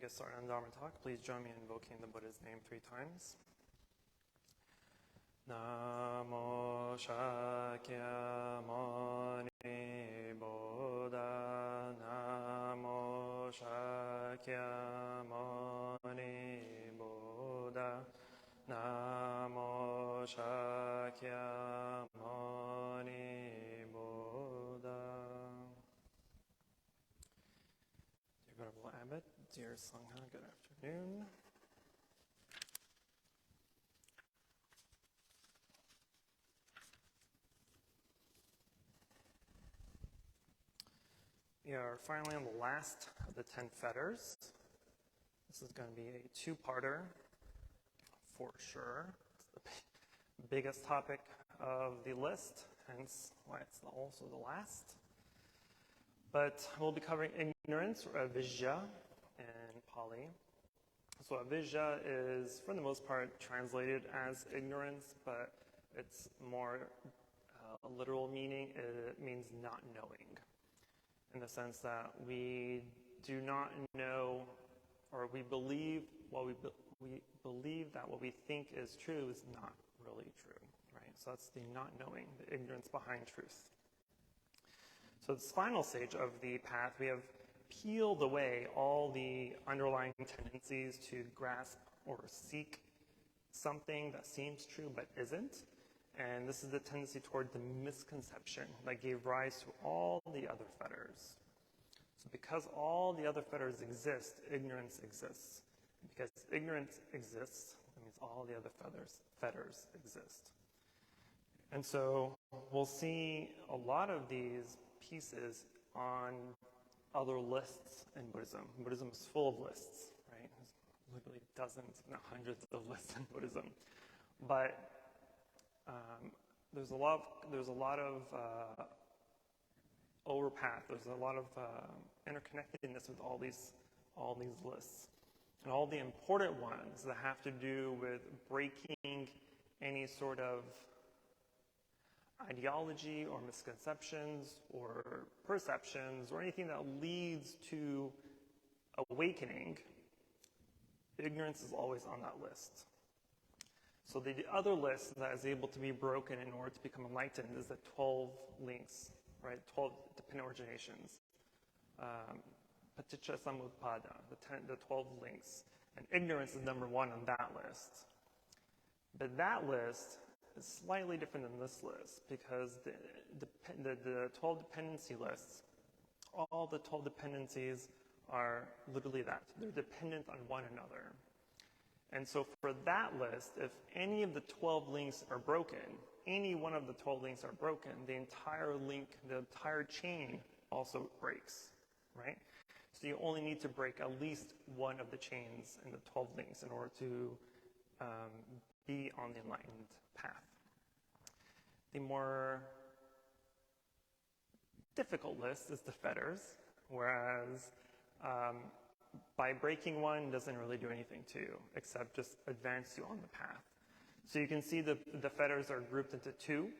get started on Dharma talk, please join me in invoking the Buddha's name 3 times. Namo Shakyamuni Buddha. Namo Shakyamuni Buddha. Namo Shakyamuni Buddha. Dear Venerable Abbot, dear Sangha, good afternoon. We are finally on the last of the 10 fetters. This is going to be a two-parter for sure. It's the biggest topic of the list, hence why it's also the last. But we'll be covering ignorance, or avidya, in Pali. So avidya is, for the most part, translated as ignorance, but its more literal meaning, it means not knowing. In the sense that we do not know, or we believe we believe that what we think is true is not really true, right? So that's the not knowing, the ignorance behind truth. So this final stage of the path, we have peeled away all the underlying tendencies to grasp or seek something that seems true but isn't. And this is the tendency toward the misconception that gave rise to all the other fetters. So because all the other fetters exist, ignorance exists. Because ignorance exists, that means all the other fetters exist. And so we'll see a lot of these pieces on other lists in Buddhism. Buddhism is full of lists, right? There's literally dozens, if not hundreds of lists in Buddhism. But there's a lot of overpath. There's a lot of interconnectedness with all these lists, and all the important ones that have to do with breaking any sort of ideology or misconceptions or perceptions or anything that leads to awakening. Ignorance is always on that list. So the other list that is able to be broken in order to become enlightened is the 12 links, right? 12 dependent originations. Paticca Samuppada, the 12 links. And ignorance is number 1 on that list. But that list is slightly different than this list because the 12 dependency lists, all the 12 dependencies are literally that. They're dependent on one another. And so for that list, if any of the 12 links are broken, any one of the 12 links are broken, the entire link, the entire chain also breaks, right? So you only need to break at least one of the chains in the 12 links in order to be on the enlightened path. The more difficult list is the fetters, whereas by breaking one doesn't really do anything to you, except just advance you on the path. So you can see the fetters are grouped into 2,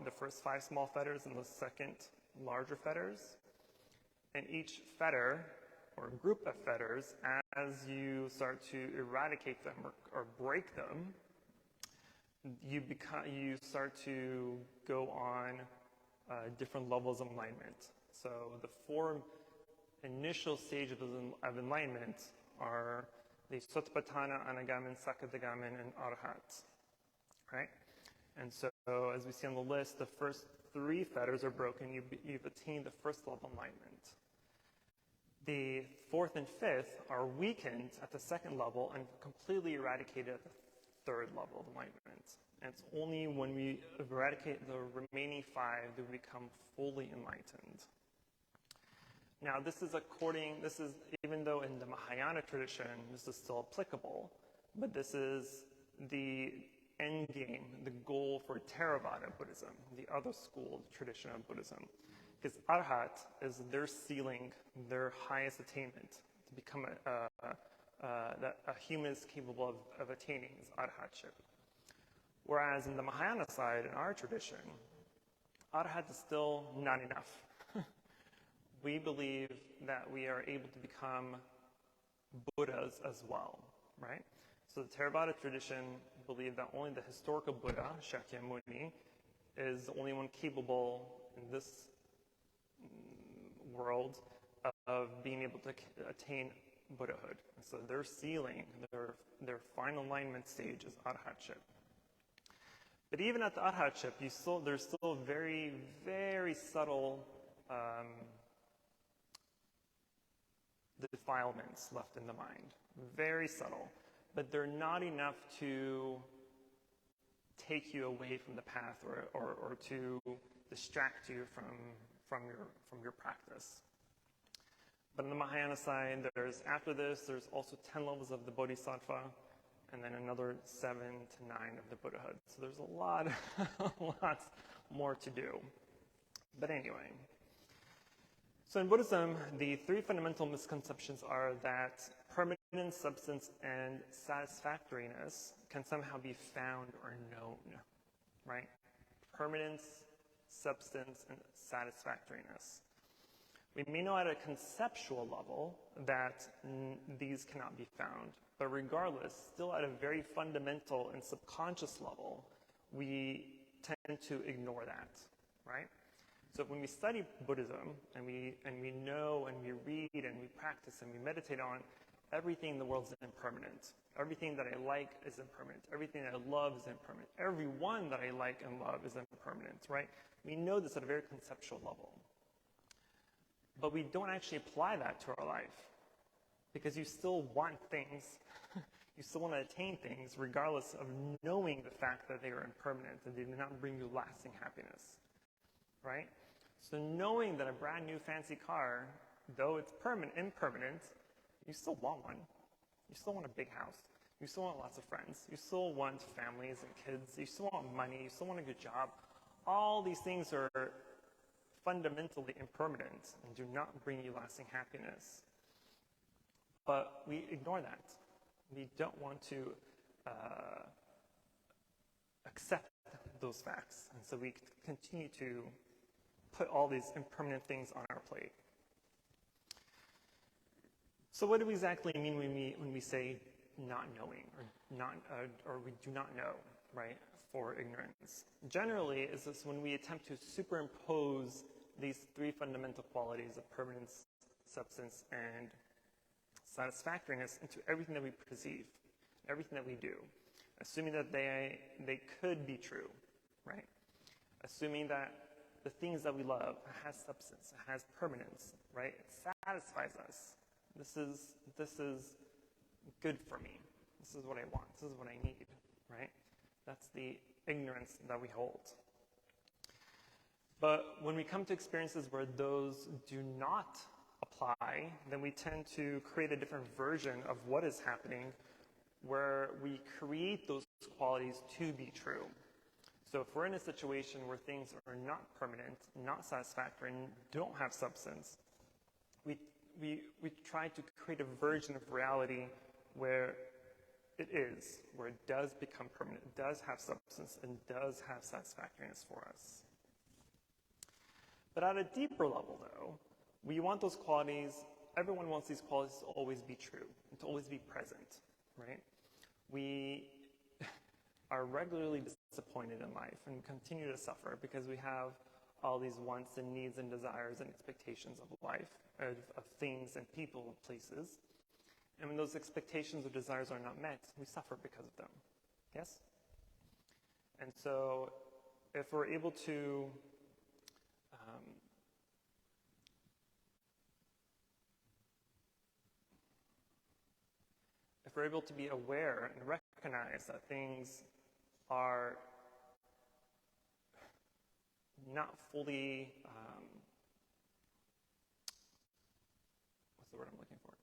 the first 5 small fetters and the second larger fetters. And each fetter, or group of fetters, as you start to eradicate them or break them, you start to go on different levels of enlightenment. So the 4 initial stages of enlightenment are the Sotapadana, Anagamin, Sakadagamin, and Arhat, right? And so, as we see on the list, the first 3 fetters are broken. You've attained the first level of enlightenment. The 4th and 5th are weakened at the 2nd level and completely eradicated at the 3rd level of enlightenment. And it's only when we eradicate the remaining 5 that we become fully enlightened. Now, this is even though in the Mahayana tradition, this is still applicable, but this is the end game, the goal for Theravada Buddhism, the other school tradition of Buddhism. Because Arhat is their ceiling, their highest attainment. To become that a human is capable of attaining is Arhatship. Whereas in the Mahayana side, in our tradition, Arhat is still not enough. We believe that we are able to become Buddhas as well, right? So the Theravada tradition believed that only the historical Buddha, Shakyamuni, is the only one capable in this world of being able to attain Buddhahood. And so their ceiling, their final alignment stage is Arhatship. But even at the Arhatship, there's still very, very subtle defilements left in the mind. Very subtle. But they're not enough to take you away from the path or to distract you from your practice. But on the Mahayana side, there's also 10 levels of the Bodhisattva, and then another 7 to 9 of the Buddhahood. So there's lots more to do. But anyway, so in Buddhism, the 3 fundamental misconceptions are that permanence, substance, and satisfactoriness can somehow be found or known, right? Permanence, substance, and satisfactoriness. We may know at a conceptual level that these cannot be found, but regardless, still at a very fundamental and subconscious level, we tend to ignore that, right? So when we study Buddhism and we know and we read and we practice and we meditate on, everything in the world is impermanent. Everything that I like is impermanent. Everything that I love is impermanent. Everyone that I like and love is impermanent, right? We know this at a very conceptual level. But we don't actually apply that to our life because you still want things. You still want to attain things regardless of knowing the fact that they are impermanent and they do not bring you lasting happiness, right? So knowing that a brand new fancy car, though it's impermanent, you still want one. You still want a big house. You still want lots of friends. You still want families and kids. You still want money. You still want a good job. All these things are fundamentally impermanent and do not bring you lasting happiness. But we ignore that. We don't want to accept those facts. And so we continue to put all these impermanent things on our plate. So what do we exactly mean when we say not knowing or we do not know, right, for ignorance? Generally, is this when we attempt to superimpose these 3 fundamental qualities of permanence, substance, and satisfactoriness into everything that we perceive, everything that we do, assuming that they could be true, right? Assuming that the things that we love has substance, it has permanence, right? It satisfies us. This is good for me. This is what I want. This is what I need, right? That's the ignorance that we hold. But when we come to experiences where those do not apply, then we tend to create a different version of what is happening where we create those qualities to be true. So if we're in a situation where things are not permanent, not satisfactory, and don't have substance, we try to create a version of reality where it is, where it does become permanent, it does have substance, and does have satisfactoriness for us. But at a deeper level, though, we want those qualities, everyone wants these qualities to always be true, and to always be present, right? We are regularly disappointed in life and continue to suffer because we have all these wants and needs and desires and expectations of life, of things and people and places. And when those expectations or desires are not met, we suffer because of them. Yes? And so if we're able to be aware and recognize that things are not fully, what's the word I'm looking for?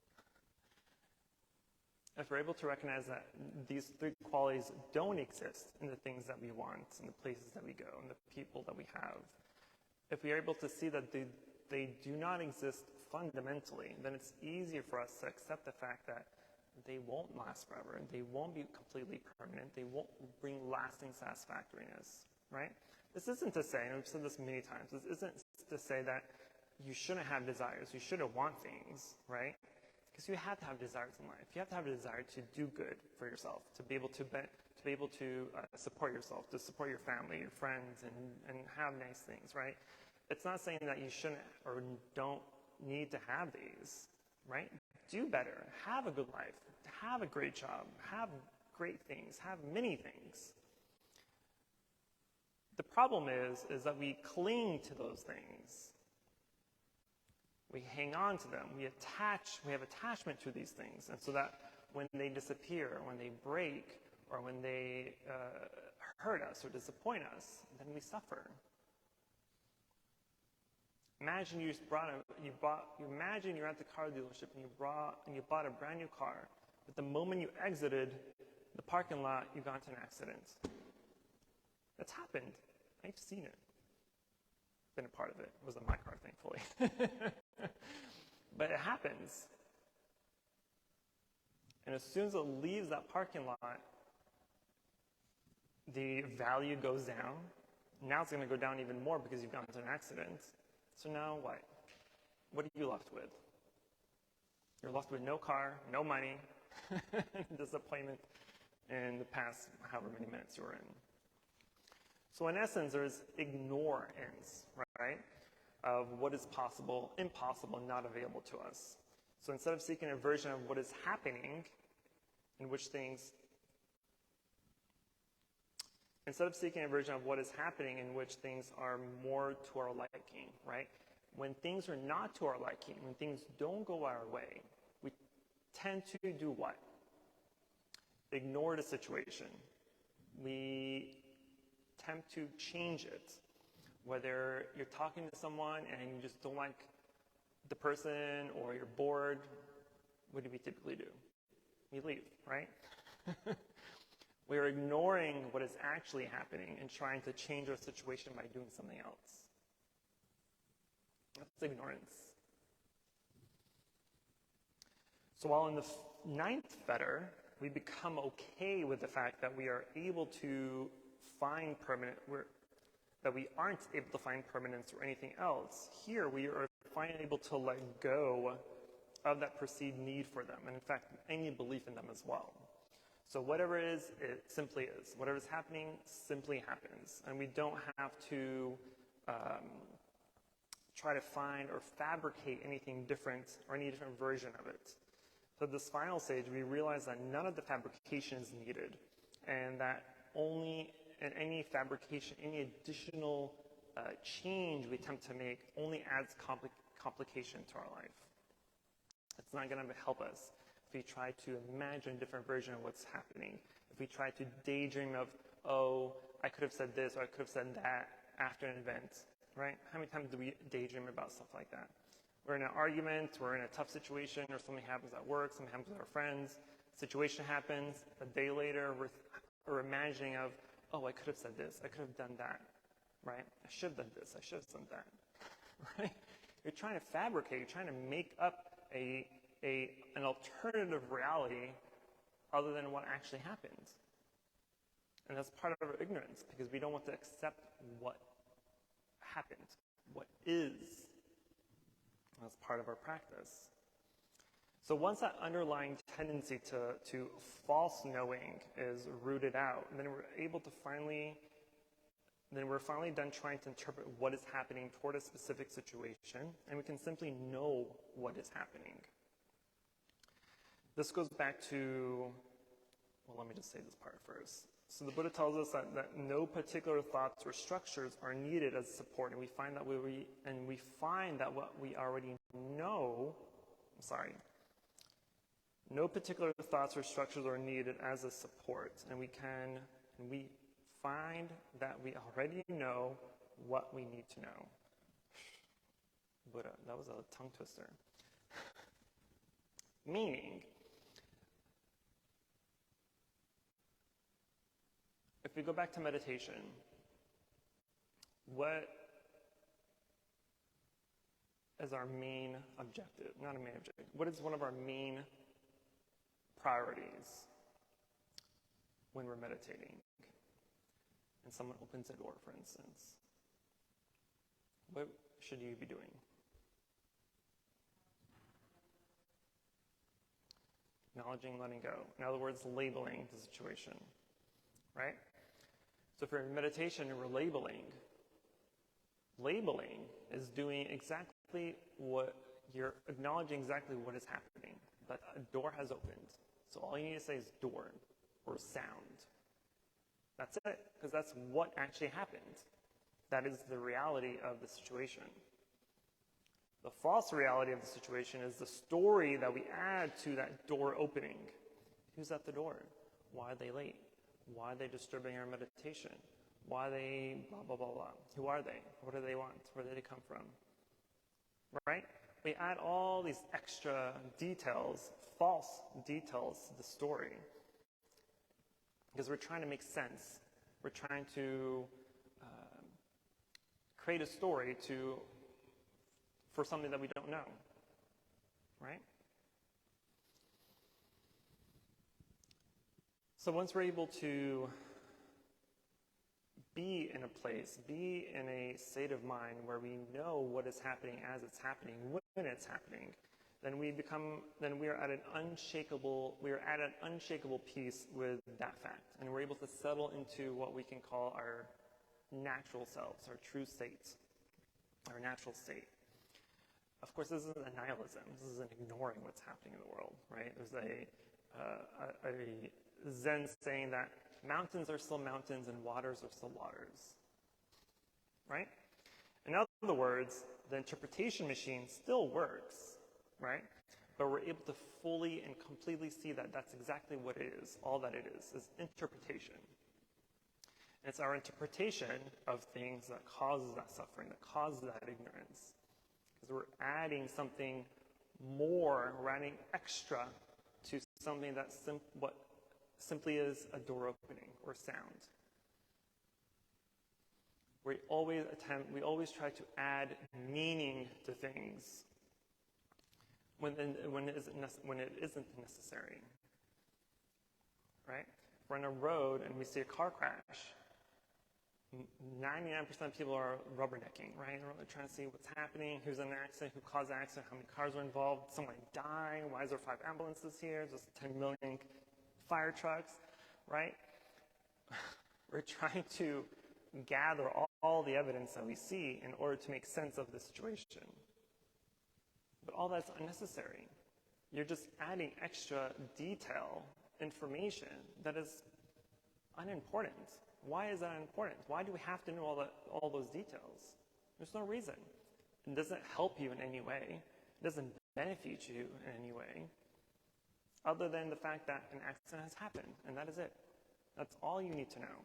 If we're able to recognize that these 3 qualities don't exist in the things that we want, in the places that we go, in the people that we have, if we are able to see that they do not exist fundamentally, then it's easier for us to accept the fact that they won't last forever, and they won't be completely permanent, they won't bring lasting satisfactoriness, right? This isn't to say, and I've said this many times, this isn't to say that you shouldn't have desires, you shouldn't want things, right? Because you have to have desires in life. You have to have a desire to do good for yourself, to be able to support yourself, to support your family, your friends, and have nice things, right? It's not saying that you shouldn't or don't need to have these, right? Do better. Have a good life. Have a great job. Have great things. Have many things. The problem is that we cling to those things. We hang on to them. We have attachment to these things. And so that when they disappear, when they break, or when they hurt us or disappoint us, then we suffer. Imagine imagine you're at the car dealership and you bought a brand new car, but the moment you exited the parking lot, you got into an accident. That's happened. I've seen it. Been a part of it. It wasn't my car, thankfully. But it happens. And as soon as it leaves that parking lot, the value goes down. Now it's going to go down even more because you've gotten into an accident. So now what? What are you left with? You're left with no car, no money, disappointment in the past however many minutes you were in. So in essence, there's ignorance, right, of what is possible, impossible, not available to us. So instead of seeking a version of what is happening, instead of seeking a version of what is happening in which things are more to our liking, right? When things are not to our liking, when things don't go our way, we tend to do what? Ignore the situation. We attempt to change it. Whether you're talking to someone and you just don't like the person or you're bored, what do we typically do? We leave, right? We're ignoring what is actually happening and trying to change our situation by doing something else. That's ignorance. So while in the 9th fetter, we become okay with the fact that we are able to find that we aren't able to find permanence or anything else, here we are finally able to let go of that perceived need for them, and in fact, any belief in them as well. So whatever it is, it simply is. Whatever's happening simply happens, and we don't have to try to find or fabricate anything different or any different version of it. So at this final stage, we realize that none of the fabrication is needed, and that any fabrication, any additional change we attempt to make only adds complication to our life. It's not going to help us if we try to imagine a different version of what's happening. If we try to daydream of, oh, I could have said this or I could have said that after an event, right? How many times do we daydream about stuff like that? We're in an argument, we're in a tough situation, or something happens at work, something happens with our friends, situation happens, a day later we're imagining of, oh, I could have said this, I could have done that, right? I should have done this, I should have done that, right? You're trying to fabricate, you're trying to make up an alternative reality other than what actually happened. And that's part of our ignorance, because we don't want to accept what happened, what is. That's part of our practice. So once that underlying tendency to false knowing is rooted out, then we're finally done trying to interpret what is happening toward a specific situation, and we can simply know what is happening. This goes back to, well, let me just say this part first. So the Buddha tells us that no particular thoughts or structures are needed as support, and we find that what we already know, no particular thoughts or structures are needed as a support, and we find that we already know what we need to know. Buddha, that was a tongue twister. Meaning, if we go back to meditation, what is our main objective? Not a main objective. What is one of our main priorities when we're meditating? And someone opens a door, for instance. What should you be doing? acknowledging, letting go. In other words, labeling the situation, right? So for meditation, we're labeling. Labeling is doing exactly what you're acknowledging exactly what is happening. That a door has opened. So all you need to say is door or sound. That's it, because that's what actually happened. That is the reality of the situation. The false reality of the situation is the story that we add to that door opening. Who's at the door? Why are they late? Why are they disturbing our meditation? Why are they blah, blah, blah, blah? Who are they? What do they want? Where do they come from? Right? We add all these extra details, false details to the story because we're trying to make sense. We're trying to create a story for something that we don't know, right? So once we're able to be in a place, be in a state of mind where we know what is happening as it's happening, when it's happening, then we are at an unshakable peace with that fact, and we're able to settle into what we can call our natural selves, our true states, our natural state. Of course, this isn't a nihilism. This isn't ignoring what's happening in the world, right? There's a Zen saying that mountains are still mountains and waters are still waters, right? In other words, the interpretation machine still works, right? But we're able to fully and completely see that that's exactly what it is. All that it is interpretation. And it's our interpretation of things that causes that suffering, that causes that ignorance. Because we're adding something more, we're adding extra to something that simply is a door opening or sound. We always try to add meaning to things when it isn't necessary, right? We're on a road and we see a car crash. 99% of people are rubbernecking, right? They're really trying to see what's happening, who's in an accident, who caused the accident, how many cars were involved, someone dying, why is there 5 ambulances here, just 10 million fire trucks, right? We're trying to gather all the evidence that we see in order to make sense of the situation. But all that's unnecessary. You're just adding extra detail, information that is unimportant. Why is that unimportant? Why do we have to know all those details? There's no reason. It doesn't help you in any way. It doesn't benefit you in any way, other than the fact that an accident has happened, and that is it. That's all you need to know.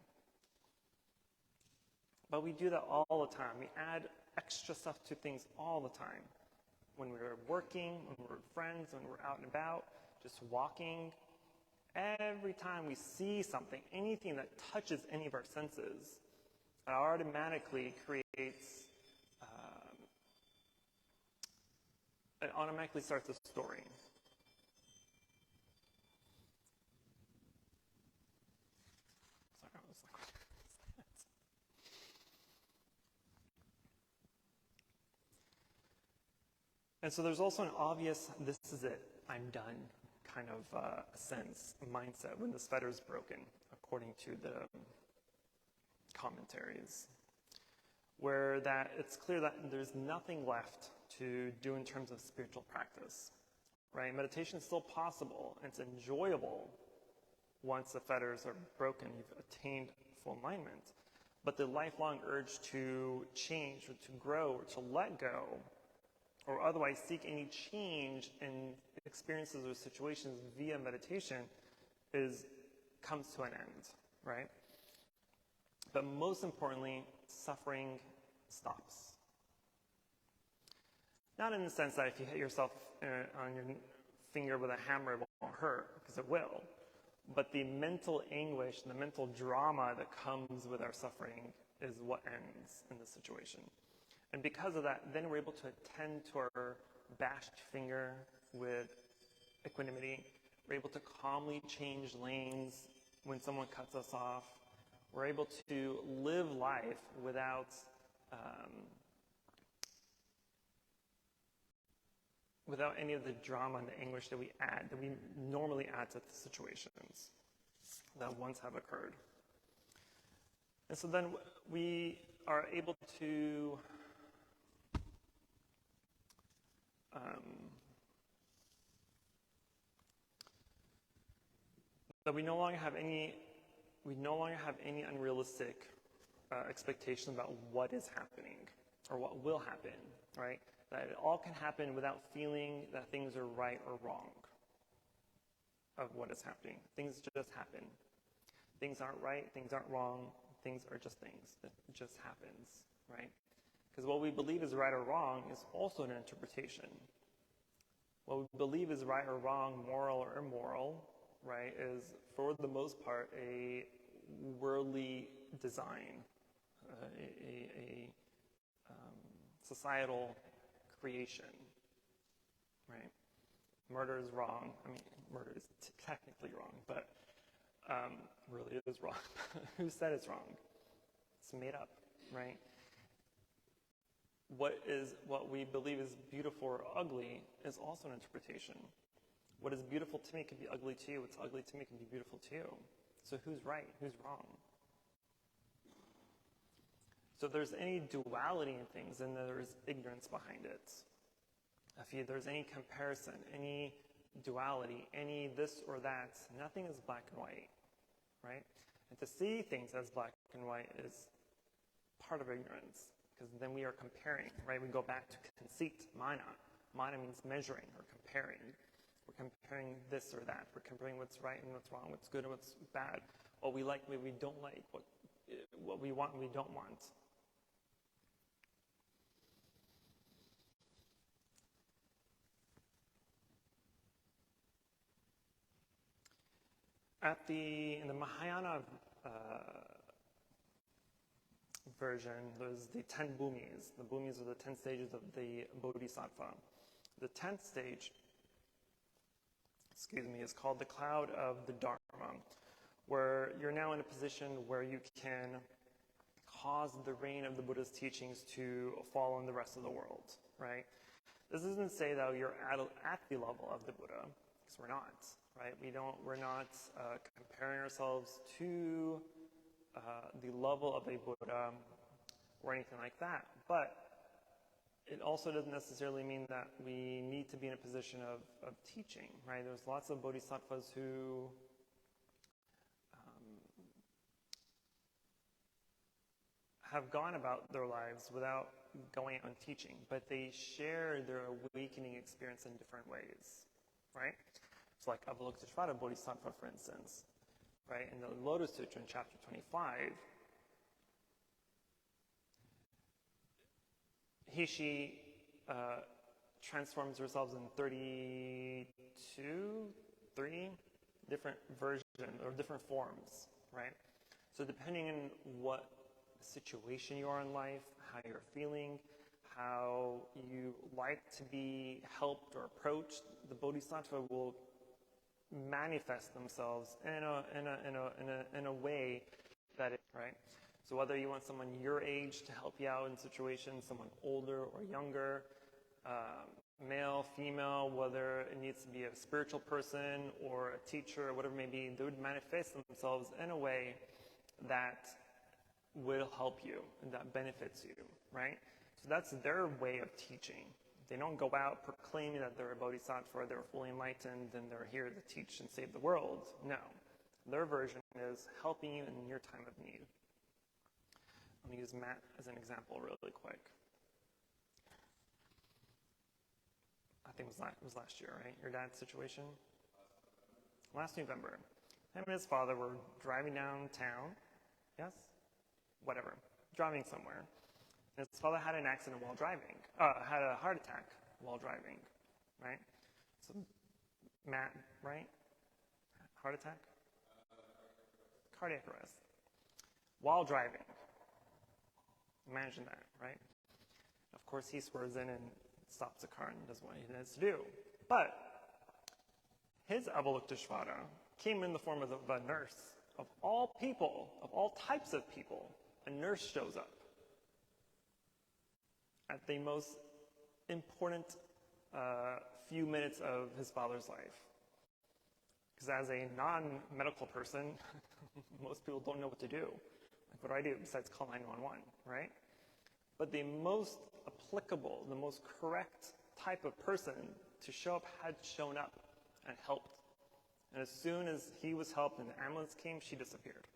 But we do that all the time. We add extra stuff to things all the time. When we're working, when we're with friends, when we're out and about, just walking. Every time we see something, anything that touches any of our senses, it automatically creates, it automatically starts a story. Sorry, I was like, what is that? And so there's also an obvious, this is it, I'm done, kind of sense, mindset when this fetter is broken, according to the commentaries, where that it's clear that there's nothing left to do in terms of spiritual practice, right? Meditation is still possible, and it's enjoyable once the fetters are broken, you've attained full alignment. But the lifelong urge to change or to grow or to let go or otherwise seek any change in experiences or situations via meditation comes to an end, right? But most importantly, suffering stops. Not in the sense that if you hit yourself on your finger with a hammer, it won't hurt, because it will. But the mental anguish, the mental drama that comes with our suffering is what ends in the situation. And because of that, then we're able to attend to our bashed finger with equanimity. We're able to calmly change lanes when someone cuts us off. We're able to live life without without any of the drama and the anguish that we normally add to the situations that once have occurred. And so then we are able to that we no longer have any unrealistic expectations about what is happening or what will happen, right? That it all can happen without feeling that things are right or wrong of what is happening. Things just happen. Things aren't right, things aren't wrong, things are just things. It just happens, right? Because what we believe is right or wrong is also an interpretation. What we believe is right or wrong, moral or immoral, right, is for the most part a worldly design, a societal creation, right? Murder is wrong. I mean, murder is technically wrong, but really it is wrong. Who said it's wrong? It's made up, right? What we believe is beautiful or ugly is also an interpretation. What is beautiful to me can be ugly to you. What's ugly to me can be beautiful to you. So who's right? Who's wrong? So if there's any duality in things, then there's ignorance behind it. If there's any comparison, any duality, any this or that, nothing is black and white, right? And to see things as black and white is part of ignorance, because then we are comparing, right? We go back to conceit, mana. Mana means measuring or comparing. We're comparing this or that. We're comparing what's right and what's wrong, what's good and what's bad, what we like, what we don't like, what we want and we don't want. In the Mahayana version, there's the 10 bhumis. The bhumis are the 10 stages of the Bodhisattva. The 10th stage, is called the cloud of the Dharma, where you're now in a position where you can cause the reign of the Buddha's teachings to fall on the rest of the world, right? This doesn't say that you're at the level of the Buddha, because we're not, right? We're not comparing ourselves to the level of a Buddha or anything like that. But it also doesn't necessarily mean that we need to be in a position of teaching, right? There's lots of bodhisattvas who have gone about their lives without going out and teaching, but they share their awakening experience in different ways, right? It's like Avalokiteshvara Bodhisattva, for instance, right? In the Lotus Sutra in chapter 25, she transforms herself in 3 different versions or different forms, right? So depending on what situation you are in life, how you're feeling, how you like to be helped or approached, the bodhisattva will manifest themselves in a way that right? So whether you want someone your age to help you out in situations, someone older or younger, male, female, whether it needs to be a spiritual person or a teacher or whatever it may be, they would manifest themselves in a way that will help you and that benefits you, right? So that's their way of teaching. They don't go out proclaiming that they're a bodhisattva or they're fully enlightened and they're here to teach and save the world. No. Their version is helping you in your time of need. I'm going to use Matt as an example really quick. I think it was last year, right? Your dad's situation? Last November. Him and his father were driving downtown. Yes? Whatever. Driving somewhere. And his father had an accident while driving. Had a heart attack while driving. Right? So, Matt, right? Heart attack? Cardiac arrest. While driving. Imagine that, right? Of course, he swerves in and stops the car and does what he needs to do. But his Avalokiteshvara came in the form of a nurse. Of all people, of all types of people, a nurse shows up at the most important few minutes of his father's life. Because as a non-medical person, most people don't know what to do. Like, what do I do besides call 911, right? But the most applicable, the most correct type of person to show up had shown up and helped. And as soon as he was helped and the ambulance came, she disappeared.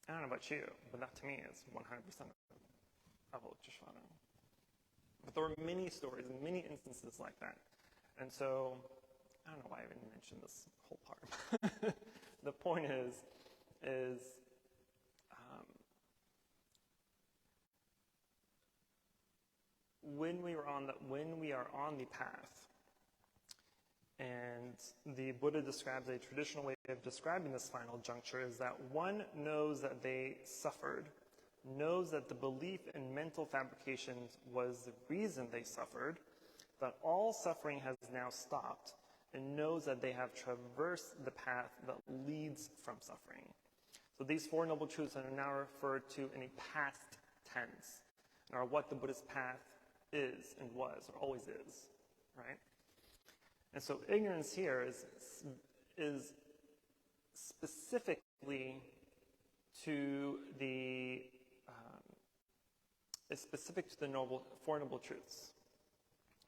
I don't know about you, but that to me is 100% of Avalokiteshvara. But there were many stories and many instances like that. And so, I don't know why I even mentioned this whole part. The point is when we are on the path, and the Buddha describes a traditional way of describing this final juncture is that one knows that they suffered, knows that the belief in mental fabrications was the reason they suffered, that all suffering has now stopped, and knows that they have traversed the path that leads from suffering. So these Four Noble Truths are now referred to in a past tense, and are what the Buddhist path is and was, or always is, right? And so ignorance here is specifically to the Four Noble Truths,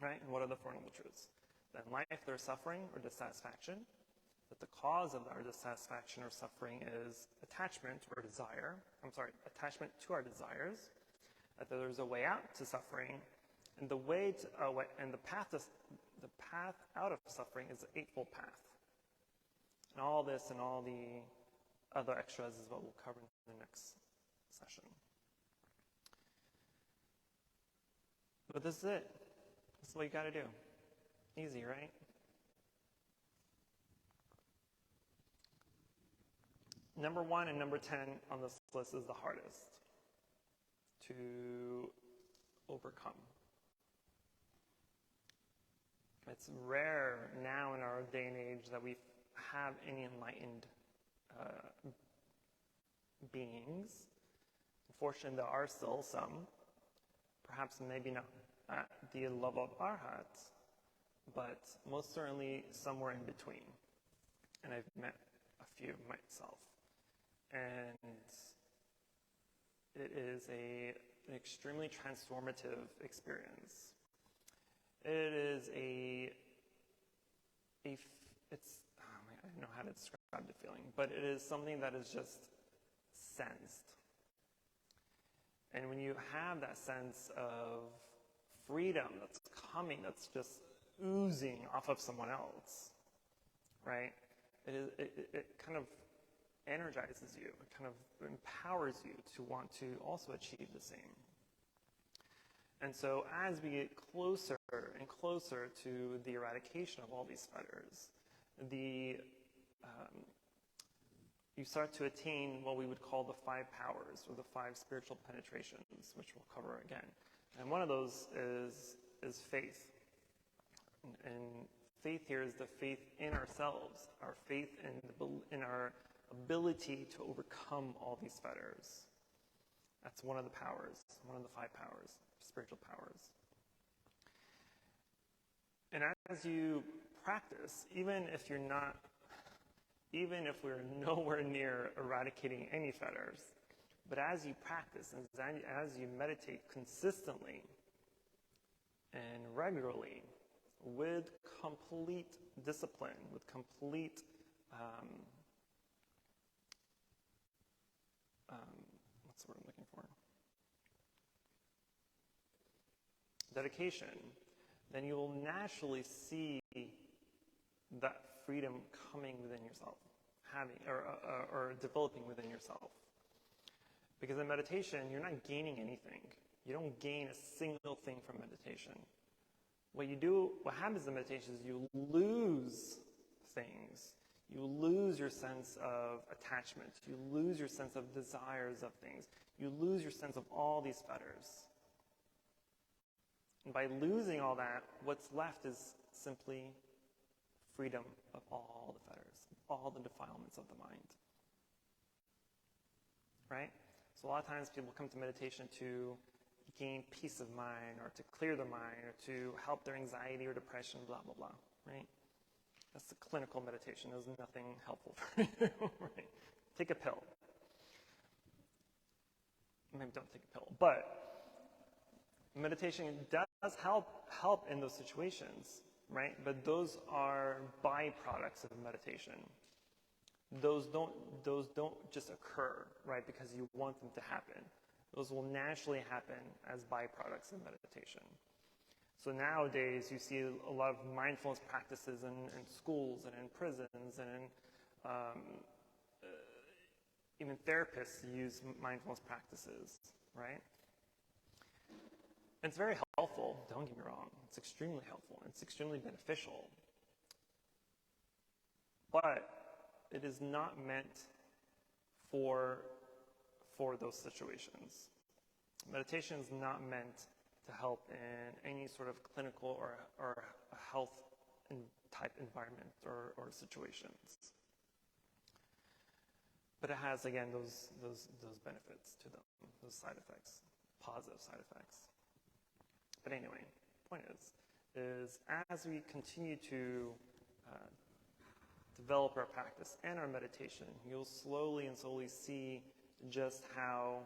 right? And what are the Four Noble Truths? That in life there's suffering or dissatisfaction, that the cause of our dissatisfaction or suffering is attachment to our desires, that there's a way out to suffering, and the path out of suffering is the Eightfold Path. And all this and all the other extras is what we'll cover in the next session. But this is it. This is what you got to do. Easy, right? Number 1 and number 10 on this list is the hardest to overcome. It's rare now in our day and age that we have any enlightened beings. Unfortunately, there are still some, perhaps maybe not at the level of arhats, but most certainly somewhere in between. And I've met a few myself. And it is an extremely transformative experience. It is I don't know how to describe the feeling, but it is something that is just sensed. And when you have that sense of freedom that's coming, that's just oozing off of someone else, right? It kind of energizes you. It kind of empowers you to want to also achieve the same. And so as we get closer and closer to the eradication of all these fetters, you start to attain what we would call the 5 powers, or the 5 spiritual penetrations, which we'll cover again. And one of those is faith. And faith here is the faith in ourselves, our faith in our ability to overcome all these fetters. That's one of the powers, one of the 5 powers, spiritual powers. And as you practice, even if we're nowhere near eradicating any fetters, but as you practice and as you meditate consistently and regularly with complete discipline, with complete what's the word I'm looking for? Dedication, then you will naturally see that freedom coming within yourself, or developing within yourself. Because in meditation, you're not gaining anything. You don't gain a single thing from meditation. What happens in meditation is you lose things. You lose your sense of attachment. You lose your sense of desires of things. You lose your sense of all these fetters. And by losing all that, what's left is simply freedom of all the fetters, all the defilements of the mind. Right? So a lot of times people come to meditation to gain peace of mind or to clear their mind or to help their anxiety or depression, blah, blah, blah, right? That's the clinical meditation. There's nothing helpful for you, right? Take a pill. Maybe don't take a pill, but meditation does help in those situations, right? But those are byproducts of meditation. Those don't just occur, right, because you want them to happen. Those will naturally happen as byproducts of meditation. So nowadays, you see a lot of mindfulness practices in schools and in prisons and in even therapists use mindfulness practices, right? And it's very helpful, don't get me wrong. It's extremely helpful. It's extremely beneficial. But it is not meant for those situations. Meditation is not meant to help in any sort of clinical or health type environment or situations. But it has, again, those benefits to them, those side effects, positive side effects. But anyway, the point is as we continue to develop our practice and our meditation, you'll slowly and slowly see just how,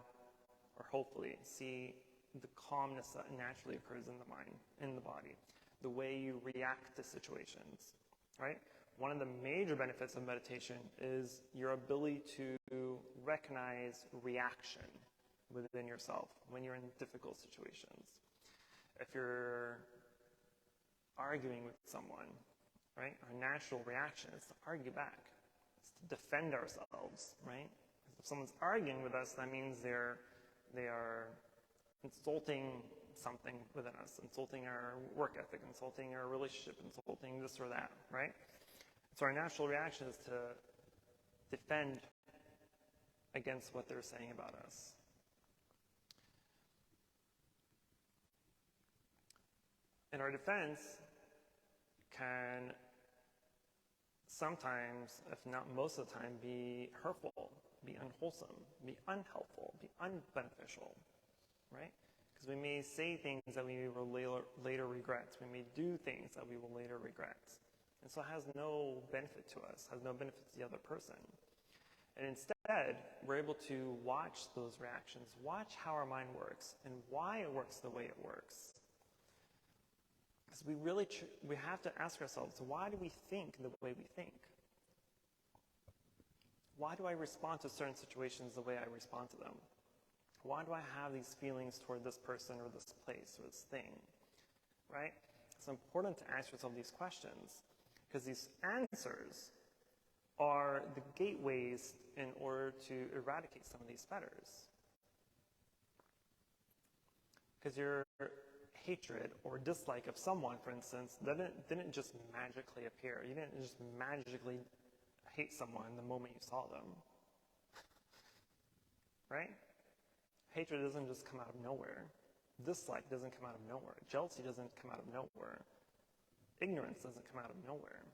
or hopefully see the calmness that naturally occurs in the mind, in the body, the way you react to situations, right? One of the major benefits of meditation is your ability to recognize reaction within yourself when you're in difficult situations. If you're arguing with someone, right, our natural reaction is to argue back. It's to defend ourselves, right? If someone's arguing with us, that means they are insulting something within us, insulting our work ethic, insulting our relationship, insulting this or that, right? So our natural reaction is to defend against what they're saying about us. And our defense can sometimes, if not most of the time, be hurtful, be unwholesome, be unhelpful, be unbeneficial, right? Because we may say things that we will later regret. We may do things that we will later regret. And so it has no benefit to us, has no benefit to the other person. And instead, we're able to watch those reactions, watch how our mind works, and why it works the way it works. Because we have to ask ourselves, why do we think the way we think? Why do I respond to certain situations the way I respond to them? Why do I have these feelings toward this person or this place or this thing, right? It's important to ask yourself these questions because these answers are the gateways in order to eradicate some of these fetters. Because your hatred or dislike of someone, for instance, didn't just magically appear. You didn't just magically hate someone the moment you saw them. Right? Hatred doesn't just come out of nowhere. Dislike doesn't come out of nowhere. Jealousy doesn't come out of nowhere. Ignorance doesn't come out of nowhere.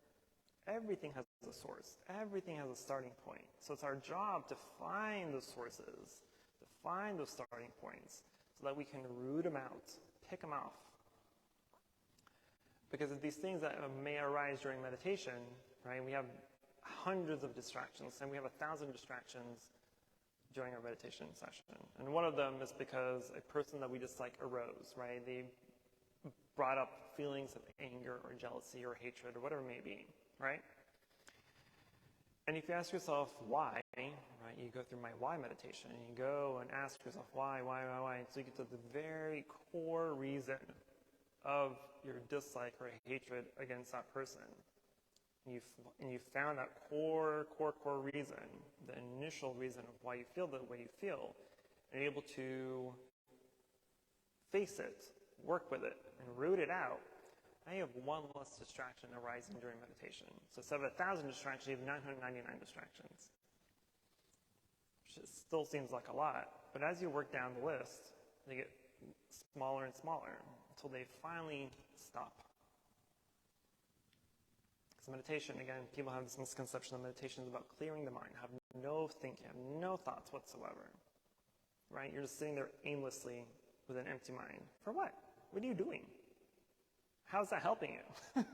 Everything has a source. Everything has a starting point. So it's our job to find those sources, to find those starting points, so that we can root them out, pick them off. Because of these things that may arise during meditation, right, we have hundreds of distractions, and we have 1,000 distractions during our meditation session. And one of them is because a person that we dislike arose, right? They brought up feelings of anger or jealousy or hatred or whatever it may be, right? And if you ask yourself why, right, you go through my why meditation, and you go and ask yourself why, so you get to the very core reason of your dislike or hatred against that person. And you found that core reason, the initial reason of why you feel the way you feel, and you're able to face it, work with it, and root it out. Now you have one less distraction arising during meditation. So instead of 1,000 distractions, you have 999 distractions. Which still seems like a lot, but as you work down the list, they get smaller and smaller until they finally stop. Because meditation, again, people have this misconception that meditation is about clearing the mind, have no thinking, have no thoughts whatsoever. Right? You're just sitting there aimlessly with an empty mind. For what? What are you doing? How's that helping you?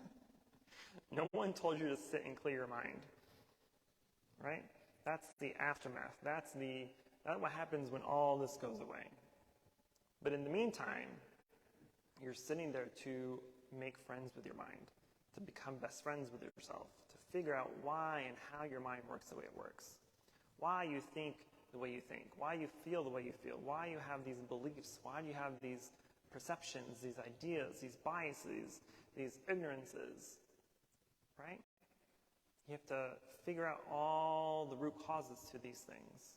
No one told you to sit and clear your mind. Right? That's the aftermath. That's what happens when all this goes away. But in the meantime, you're sitting there to make friends with your mind, to become best friends with yourself, to figure out why and how your mind works the way it works, why you think the way you think, why you feel the way you feel, why you have these beliefs, why do you have these perceptions, these ideas, these biases, these ignorances, right? You have to figure out all the root causes to these things.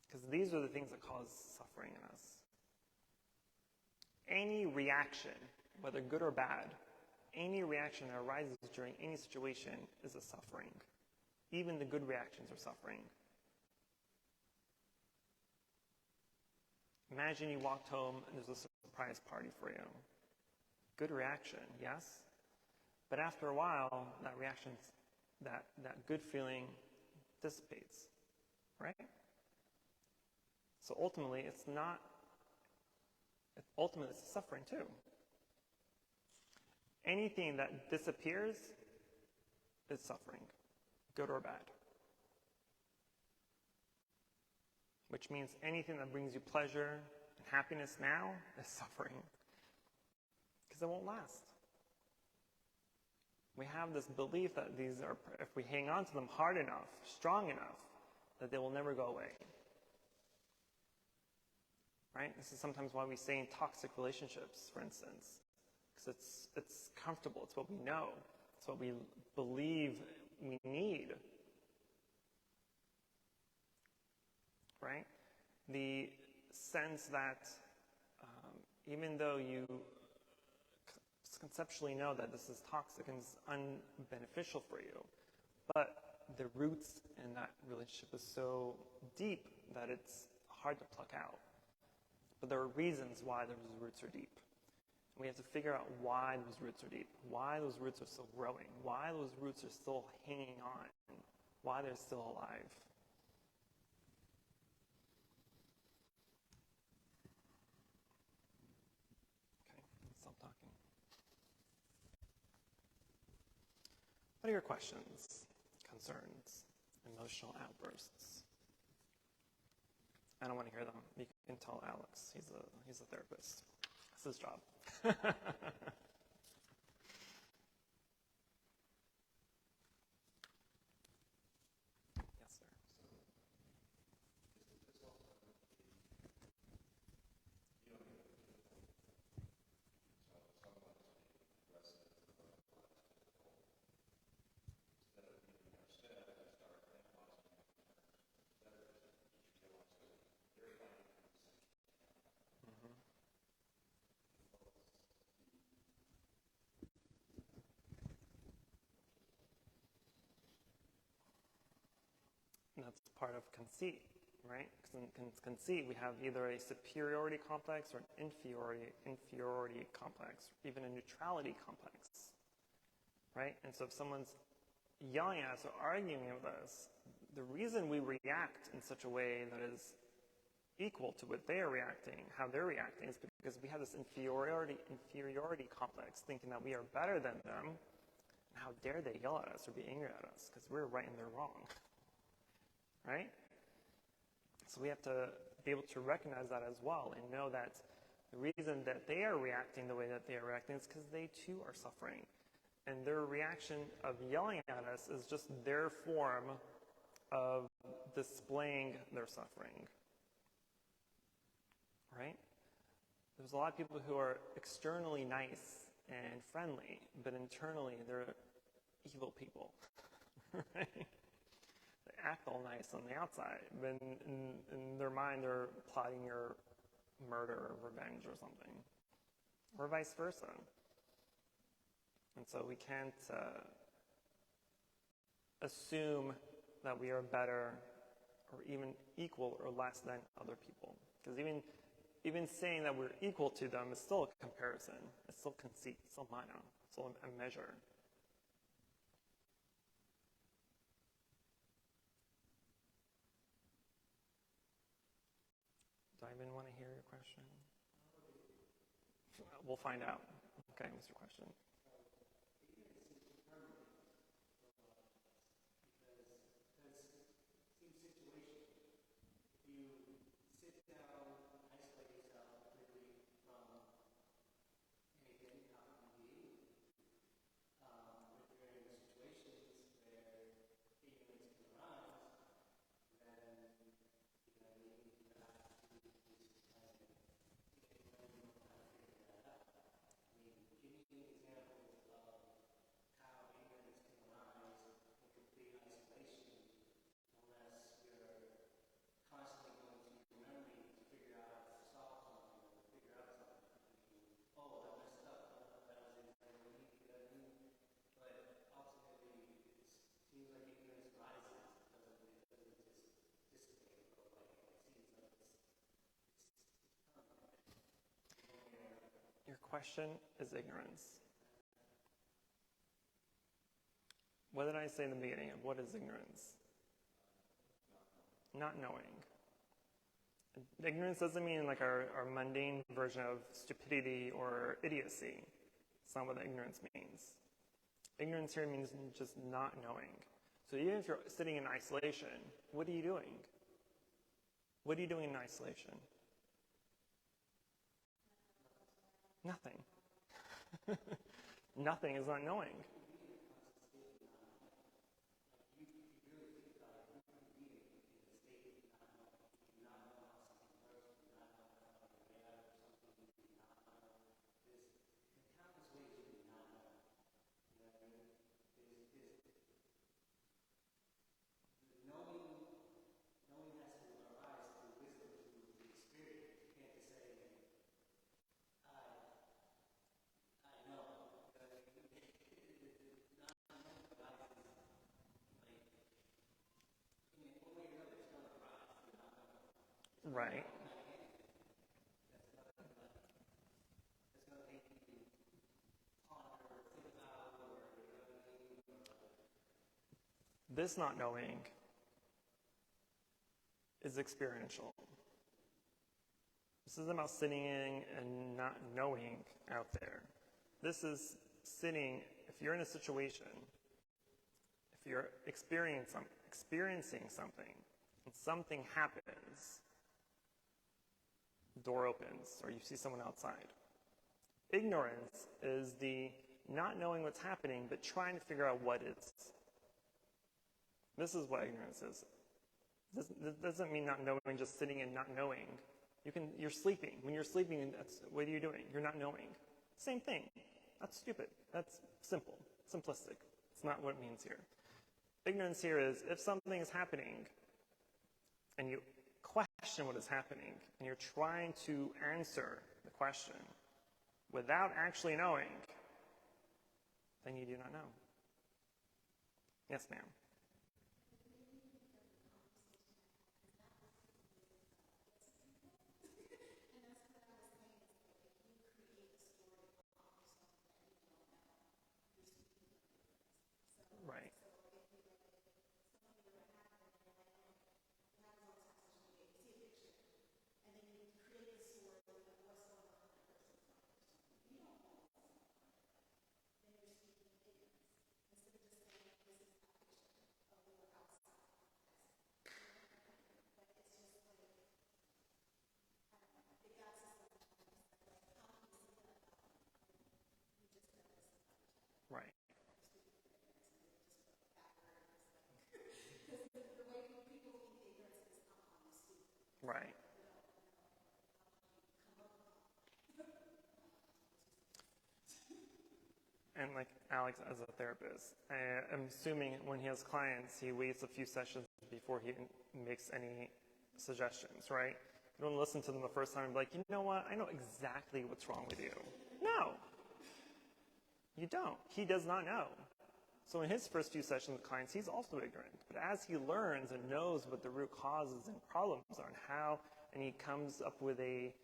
Because these are the things that cause suffering in us. Any reaction, whether good or bad, any reaction that arises during any situation is a suffering. Even the good reactions are suffering. Imagine you walked home and there's a surprise party for you. Good reaction, yes? But after a while, that reaction, that good feeling dissipates, right? So ultimately, it's suffering too. Anything that disappears is suffering, good or bad. Which means anything that brings you pleasure and happiness now is suffering, because it won't last. We have this belief that these are, if we hang on to them hard enough, strong enough, that they will never go away. Right? This is sometimes why we stay in toxic relationships, for instance. Because it's comfortable. It's what we know. It's what we believe we need. Right? The sense that even though you conceptually know that this is toxic and is unbeneficial for you, but the roots in that relationship is so deep that it's hard to pluck out. But there are reasons why those roots are deep. And we have to figure out why those roots are deep, why those roots are still growing, why those roots are still hanging on, why they're still alive. Okay, stop talking. What are your questions, concerns, emotional outbursts? I don't want to hear them. You can tell Alex. He's a therapist. That's his job. Yes, sir. And that's part of conceit, right? Because in conceit, we have either a superiority complex or an inferiority complex, even a neutrality complex, right? And so if someone's yelling at us or arguing with us, the reason we react in such a way that is equal to what they are reacting, how they're reacting, is because we have this inferiority complex, thinking that we are better than them, and how dare they yell at us or be angry at us, because we're right and they're wrong. Right? So we have to be able to recognize that as well and know that the reason that they are reacting the way that they are reacting is because they too are suffering. And their reaction of yelling at us is just their form of displaying their suffering. Right? There's a lot of people who are externally nice and friendly, but internally they're evil people. Right? Act all nice on the outside, but in their mind they're plotting your murder or revenge or something, or vice versa. And so we can't assume that we are better or even equal or less than other people, because even saying that we're equal to them is still a comparison. It's still conceit, it's still mana, it's still a measure. Do I have Kevin, want to hear your question? We'll find out. Okay, Mr. Question. Your question is ignorance. What did I say in the beginning of what is ignorance? Not knowing. Ignorance doesn't mean like our mundane version of stupidity or idiocy. It's not what ignorance means. Ignorance here means just not knowing. So even if you're sitting in isolation, what are you doing? What are you doing in isolation? Nothing. Nothing is not knowing. Right. This not knowing is experiential. This isn't about sitting in and not knowing out there. This is sitting, if you're in a situation, if you're experiencing something, and something happens, the door opens, or you see someone outside. Ignorance is the not knowing what's happening, but trying to figure out what is. This is what ignorance is. This doesn't mean not knowing, just sitting and not knowing. You're sleeping. When you're sleeping, what are you doing? You're not knowing. Same thing. That's stupid. That's simple, simplistic. It's not what it means here. Ignorance here is if something is happening and you question what is happening and you're trying to answer the question without actually knowing, then you do not know. Yes, ma'am. Right. Right. Right. And like Alex, as a therapist, I'm assuming when he has clients, he waits a few sessions before he makes any suggestions, right? You don't listen to them the first time and be like, you know what, I know exactly what's wrong with you. No, you don't. He does not know. So in his first few sessions with clients, he's also ignorant. But as he learns and knows what the root causes and problems are and how, and he comes up with a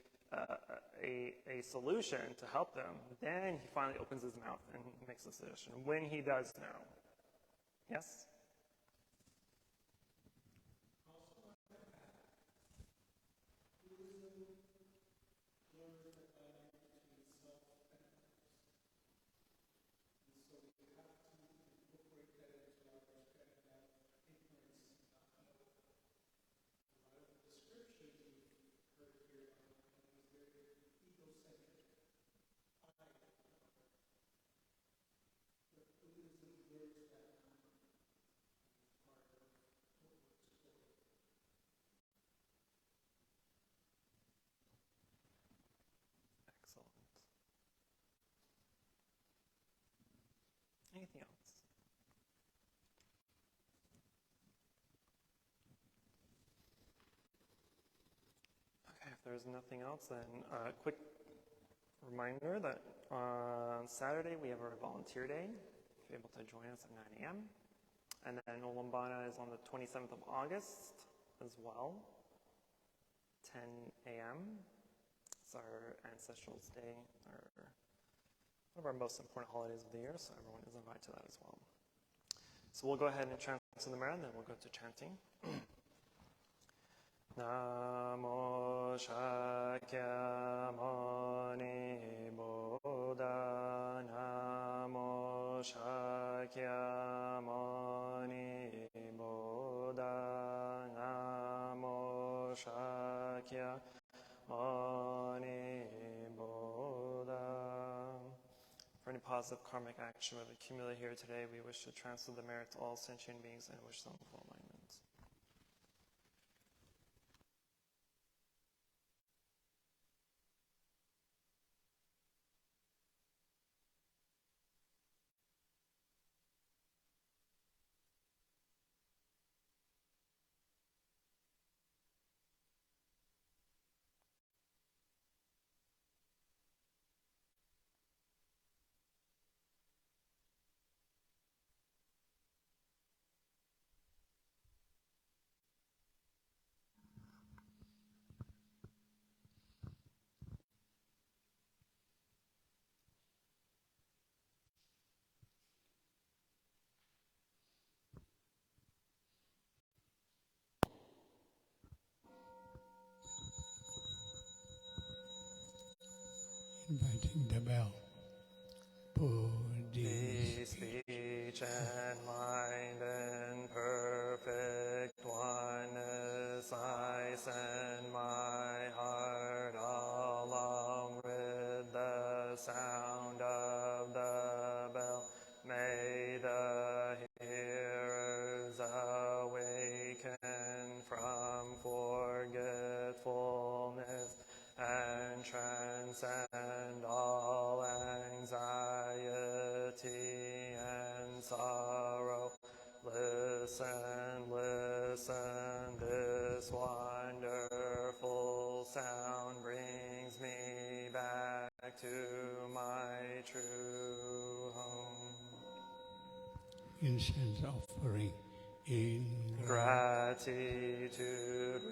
solution to help them, then he finally opens his mouth and makes a suggestion when he does know. Yes? Anything else? Okay, if there's nothing else, then a quick reminder that on Saturday we have our volunteer day. If you're able to join us at 9 a.m. And then Olambana is on the 27th of August as well, 10 a.m. It's our Ancestrals Day, one of our most important holidays of the year, so everyone is invited to that as well. So we'll go ahead and chant to the Mara, and then we'll go to chanting. Namo Shakyamuni Buddha, Namo Shakyamuni Buddha, Namo Shakyamuni Buddha. For any positive karmic action we've accumulated here today, we wish to transfer the merit to all sentient beings and wish them full alignment. Inviting the bell. Peace, speech, and mind in perfect oneness, I send my heart along with the sound of the bell. May the hearers awaken from forgetfulness and transcend all anxiety and sorrow. Listen, listen, this wonderful sound brings me back to my true home. Incense offering. In gratitude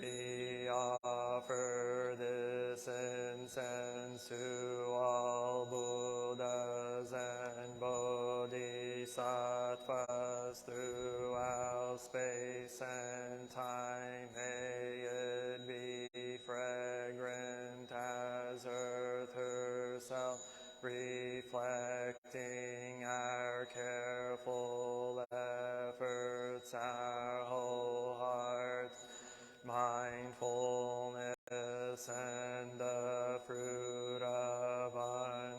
we offer this incense to all Buddhas and Bodhisattvas throughout space and time. May it be fragrant as earth herself, reflecting our careful efforts, our whole heart, mindfulness, and the fruit of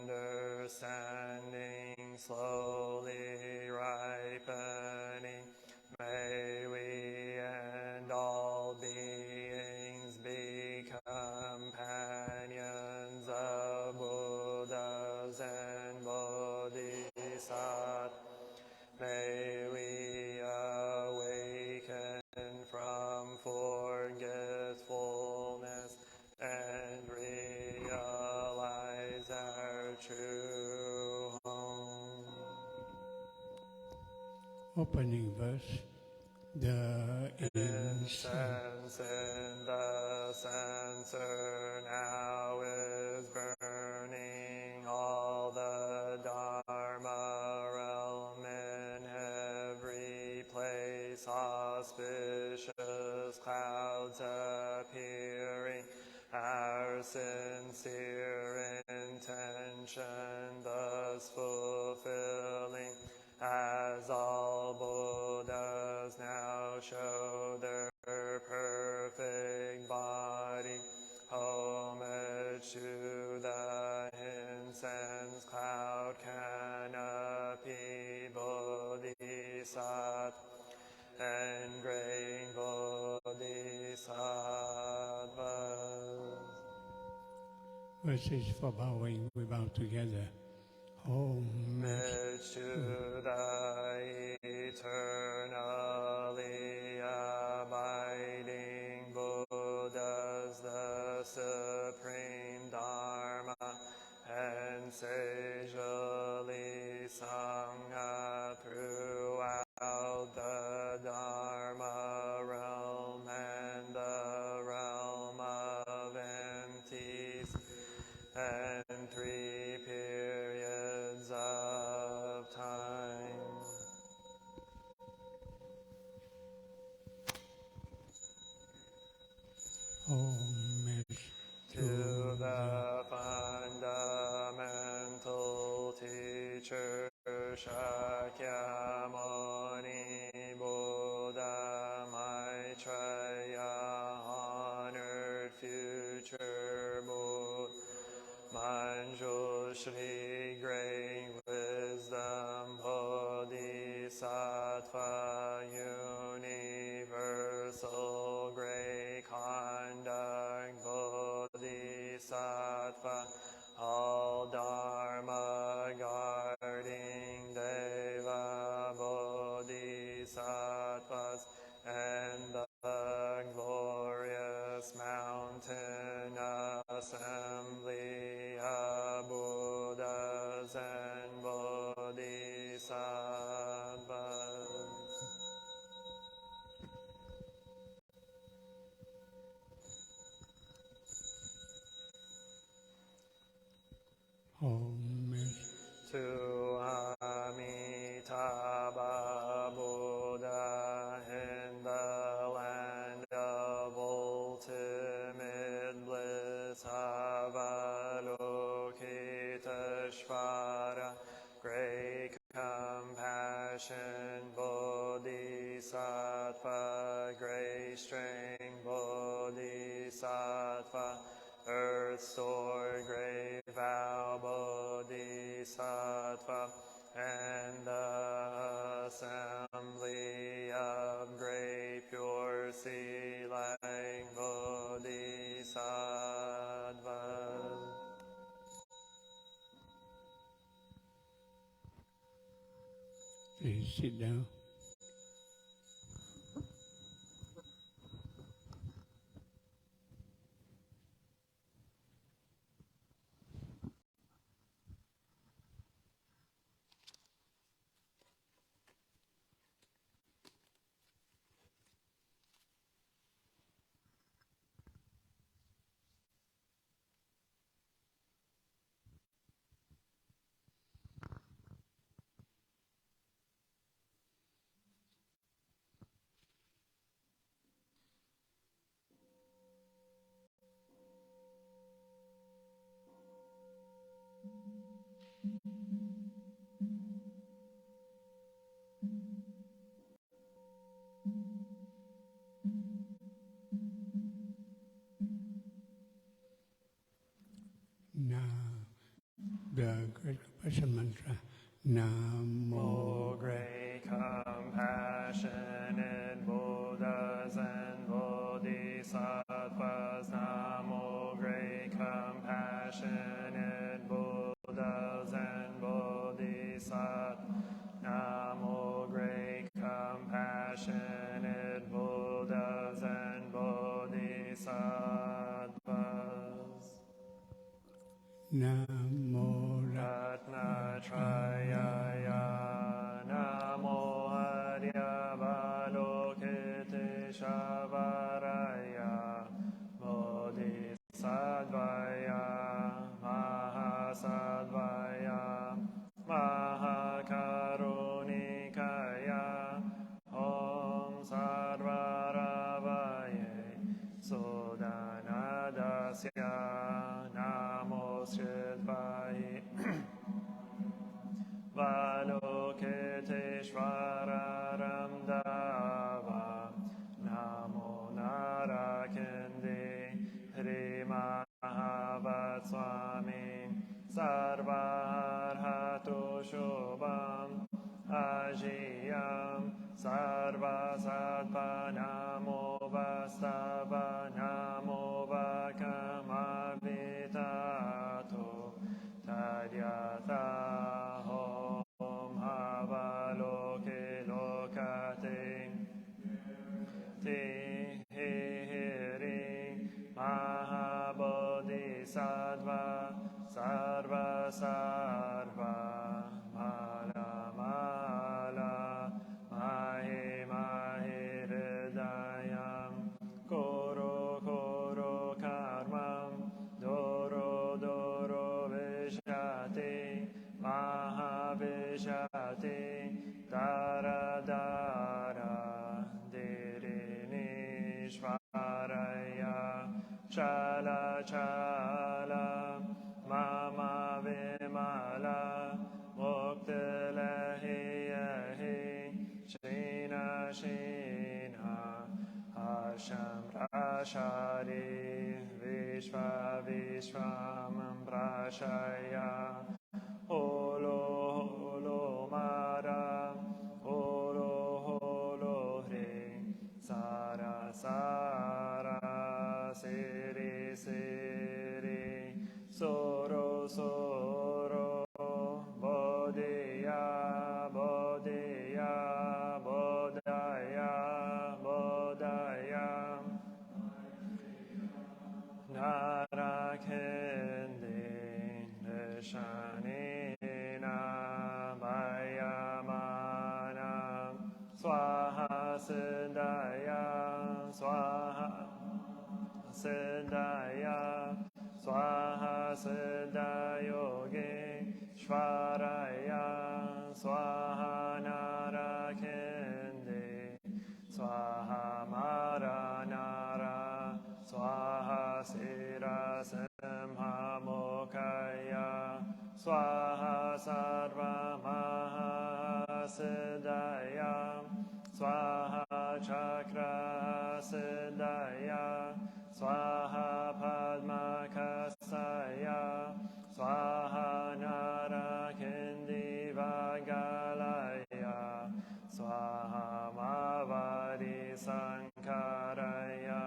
understanding slowly ripening. May we and all beings be companions of Buddhas and Bodhisattvas. May we awaken from forgetfulness and realize our true home. Opening verse. The incense in the censer now is burning. All the Dharma realm in every place, auspicious clouds appearing. Our sincere intention thus fulfilling, as all Buddhas now show their perfect body. Homage to the incense cloud canopy, Bodhisattva and great Bodhisattvas. verses for bowing, we bow together. Homage to the eternally abiding Buddhas, the supreme Dharma, and sagely sung throughout the Dharma realm and the realm of empties, and 3 periods of time. Homage To the fundamental teacher Shakyamuni Buddha Maitreya, honored future Buddha Manjushri, great wisdom Bodhisattva, universal great conduct Bodhisattva, all Dharma guarding Deva Bodhisattvas, and the glorious mountain assembly of Buddhas and Bodhisattvas. homage To Amitabha Buddha in the land of ultimate bliss, Avalokiteshvara, great compassion Bodhisattva, great strength Bodhisattva, earth store, great vow Bodhisattva, and the assembly of great pure sea like Bodhisattvas. Please sit down. Now, the great compassion mantra, Namo. O great compassionate Buddhas and Bodhisattvas, Namo, great compassionate Buddhas and Bodhisattvas, Namo, great compassionate Buddhas and Bodhisattvas. Namo Ratnatrayaya, Namo Avalokitesvaraya, Bodhisattvaya, Mahasattvaaya, Mahakarunikaya, Om Sarvaravaye, Sodanadasya, Namosritvaya, Valokiteshvararam Dava, Namo Narakindi, Hrimahavatswami, Sarvarhatu Shubham, Ajiyam, Sarvasattva, Namo Vastava, Namo Vakamavitato, Tadyata. sattva sarva sarva mala mala mahi mahi hridayam koro koro karmam doro doro vishati maha vishati dara dara dirini shvaraya chala chala mama vimala mukta lahi yahi shina shina hasham rashari vishva vishvam prashaya holo holo mara holo holo hri sara sara siri siri soro soro bodhiya bodhiya bodhaya bodhaya nara kendi nishanina mayamana swaha siddhaya swaha siddhaya swaha siddhayoge shvaraya swaha narakende swaha mara nara swaha sira simha mokaya swaha sarva maha siddhaya swaha chakra siddhaya swaha padma kasaya swaha narakendi vagalaya swaha mavari sankaraya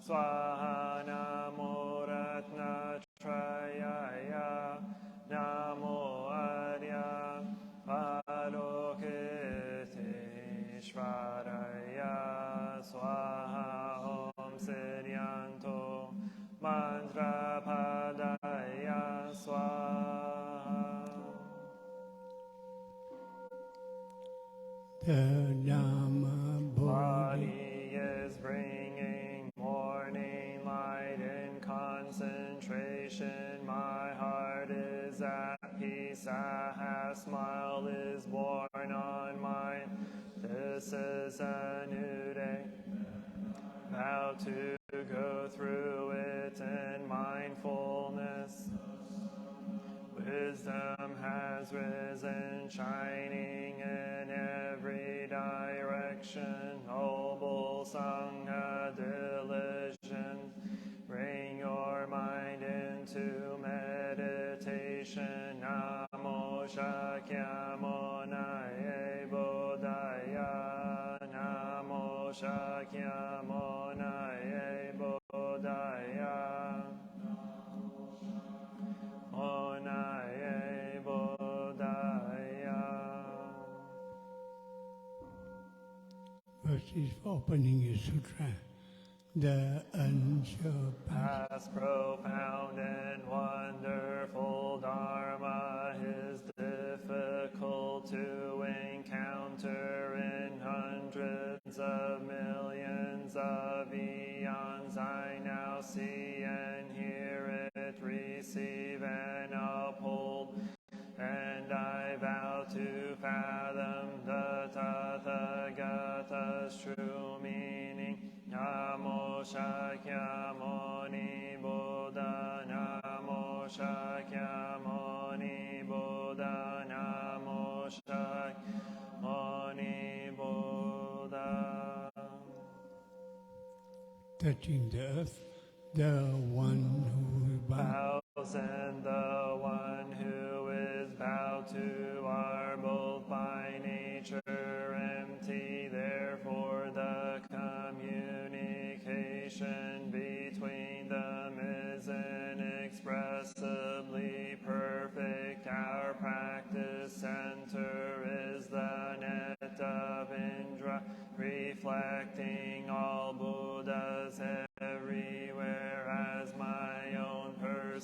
swaha namo ratna trayaya namo arya palokite shvaraya swaha om siryanto mantra padaya swaha. The Dhamma Bodhi Body is bringing morning light in concentration. My heart is at peace. A half smile is born on mine. This is a new day. How to go through it in mindfulness. Wisdom has risen, shining in every direction. Noble Sangha diligent, bring your mind into meditation. Namo Shakyamonaye Bodhaya. Namo Shakyamonaye Bodhaya. Onaye Bodhaya. First is opening a sutra, the unsurpassed. Past profound and wonderful Dharma is difficult to encounter in hundreds of millions of eons. I now see and hear it, receive and uphold, and I vow to fathom the Tathagata's true meaning. Namo Shakyamuni Buddha. Namo Shakyamuni Buddha. Namo Shakyamuni Buddha. Touching the earth, the one who is bound. Bows and the one who is bowed to are both by nature empty. Therefore the communication between them is inexpressibly perfect. Our practice center is the net of Indra, reflecting all Buddhas everywhere as my own person.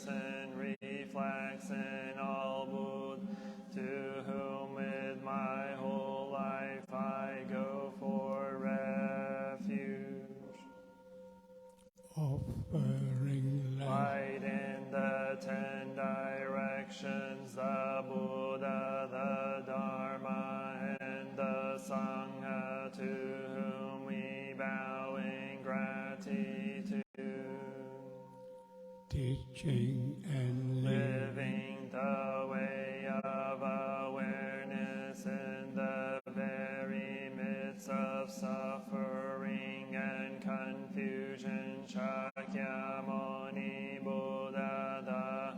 the 10 directions, the Buddha, the Dharma, and the Sangha, to whom we bow in gratitude. Teaching and Living the way of awareness in the very midst of suffering and confusion, Shakyamuni Buddha, the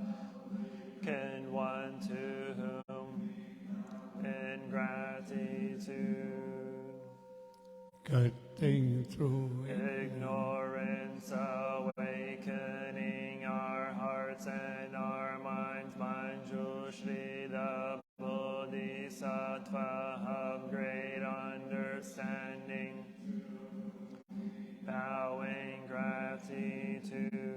awakened one, to whom in gratitude. cutting through Ignorance awakening our hearts and our minds, Manjushri, the Bodhisattva of great understanding, bowing gratitude.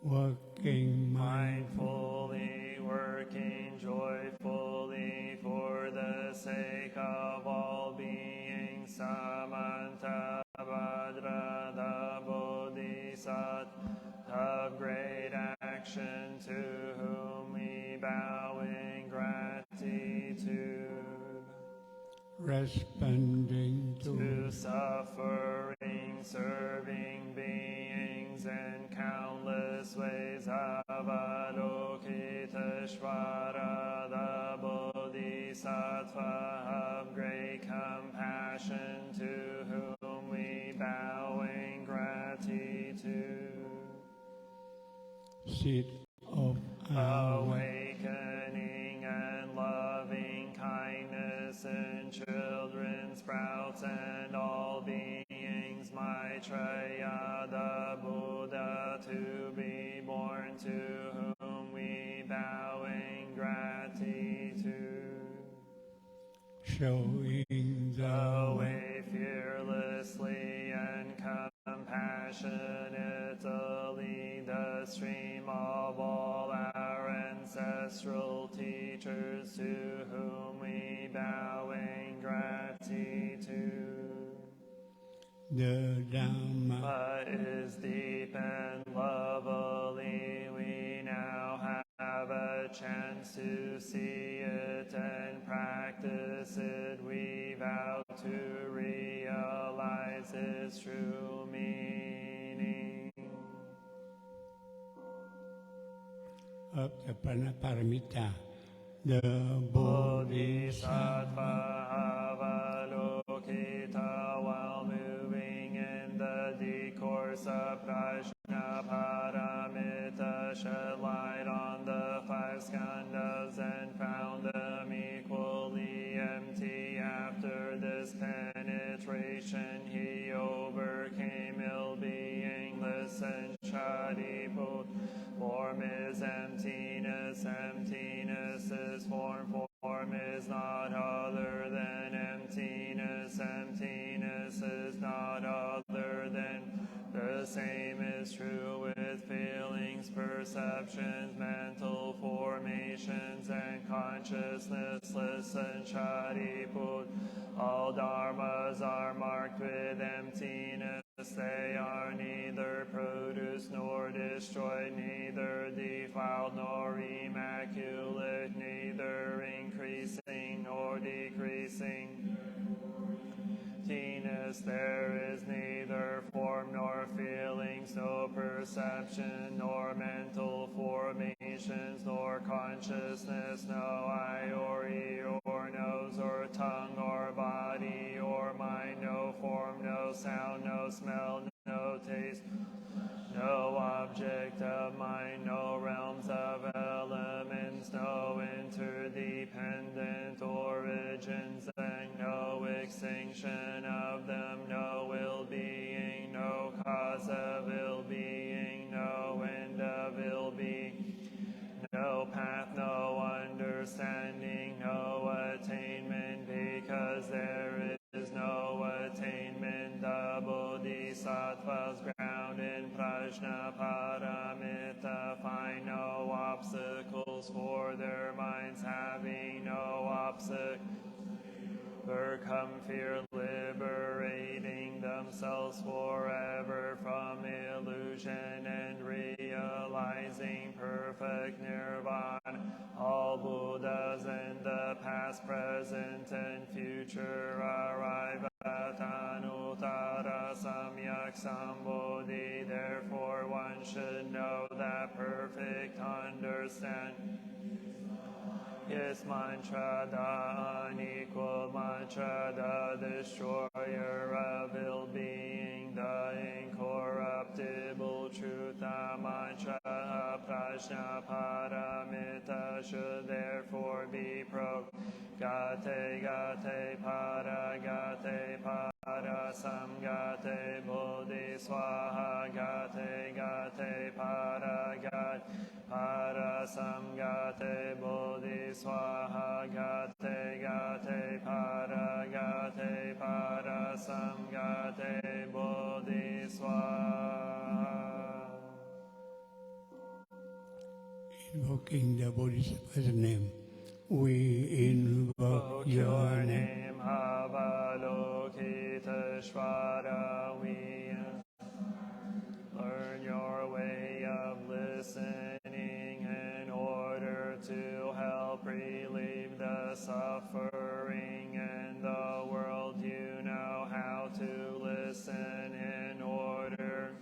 working Mindfully working joyfully for the sake of all beings, Samanta Bhadra, the Bodhisattva of great action, to whom we bow in gratitude. responding To suffering, serving beings in countless ways, Avalokiteshvara, the Bodhisattva of great compassion, to whom we bow in gratitude. seat of our Awakening and loving kindness in children, sprouts, and all beings, Maitreya, the Buddha, to be born, to whom we bow in gratitude. showing The the way fearlessly and compassionately, the stream of all our ancestral teachers, to whom we bow in gratitude. the Dhamma But is deep and lovely, we now have a chance to see it and practice it. We vow to realize its true meaning. of the Panaparamita, the Bodhisattva Bodhisattva Avalokita, while moving in the discourse of Prajnaparamita, shed light on the 5 skandhas and found them equally empty. After this penetration, he overcame ill-beingness and Shadiput. Form is emptiness, emptiness is form, form is not other than emptiness, emptiness is not other than. The same is true with feelings, perceptions, mental formations, and consciousnessless and Shadiput. All dharmas are marked with emptiness. They are neither produced nor destroyed, neither defiled nor immaculate, neither increasing nor decreasing. Emptiness, there is neither form nor feelings, no perception nor mental formations, nor consciousness, no eye or ear or nose or tongue or body or mind, no form, no sound, no smell, no taste, no object of mind, no realms of elements, no interdependent origins, and no extinction of them, no ill-being, no cause of ill-being, no end of ill-being, no path, no understanding, no attainment, because there is no attainment. The Bodhisattvas ground in Prajnaparamita find no obstacles for their minds, having no obstacle. Overcome fear, liberating themselves forever from illusion and realize realizing perfect nirvana. All Buddhas in the past, present, and future arrive at Anuttara Samyak Sambodhi. Therefore, one should know that perfect understanding is mantra, the unequal mantra, the destroyer of ill being, the incorruptible truth, the mantra prajna paramita should therefore be gate gate para gate para samgate bodhi swaha gate gate para gate para samgate bodhi swaha gate gate para samgate bodhi swaha. Invoking the Bodhisattva's name, we invoke your name. Avalokiteshvara, we learn your way of listening in order to help relieve the suffering in the world. You know how to listen in order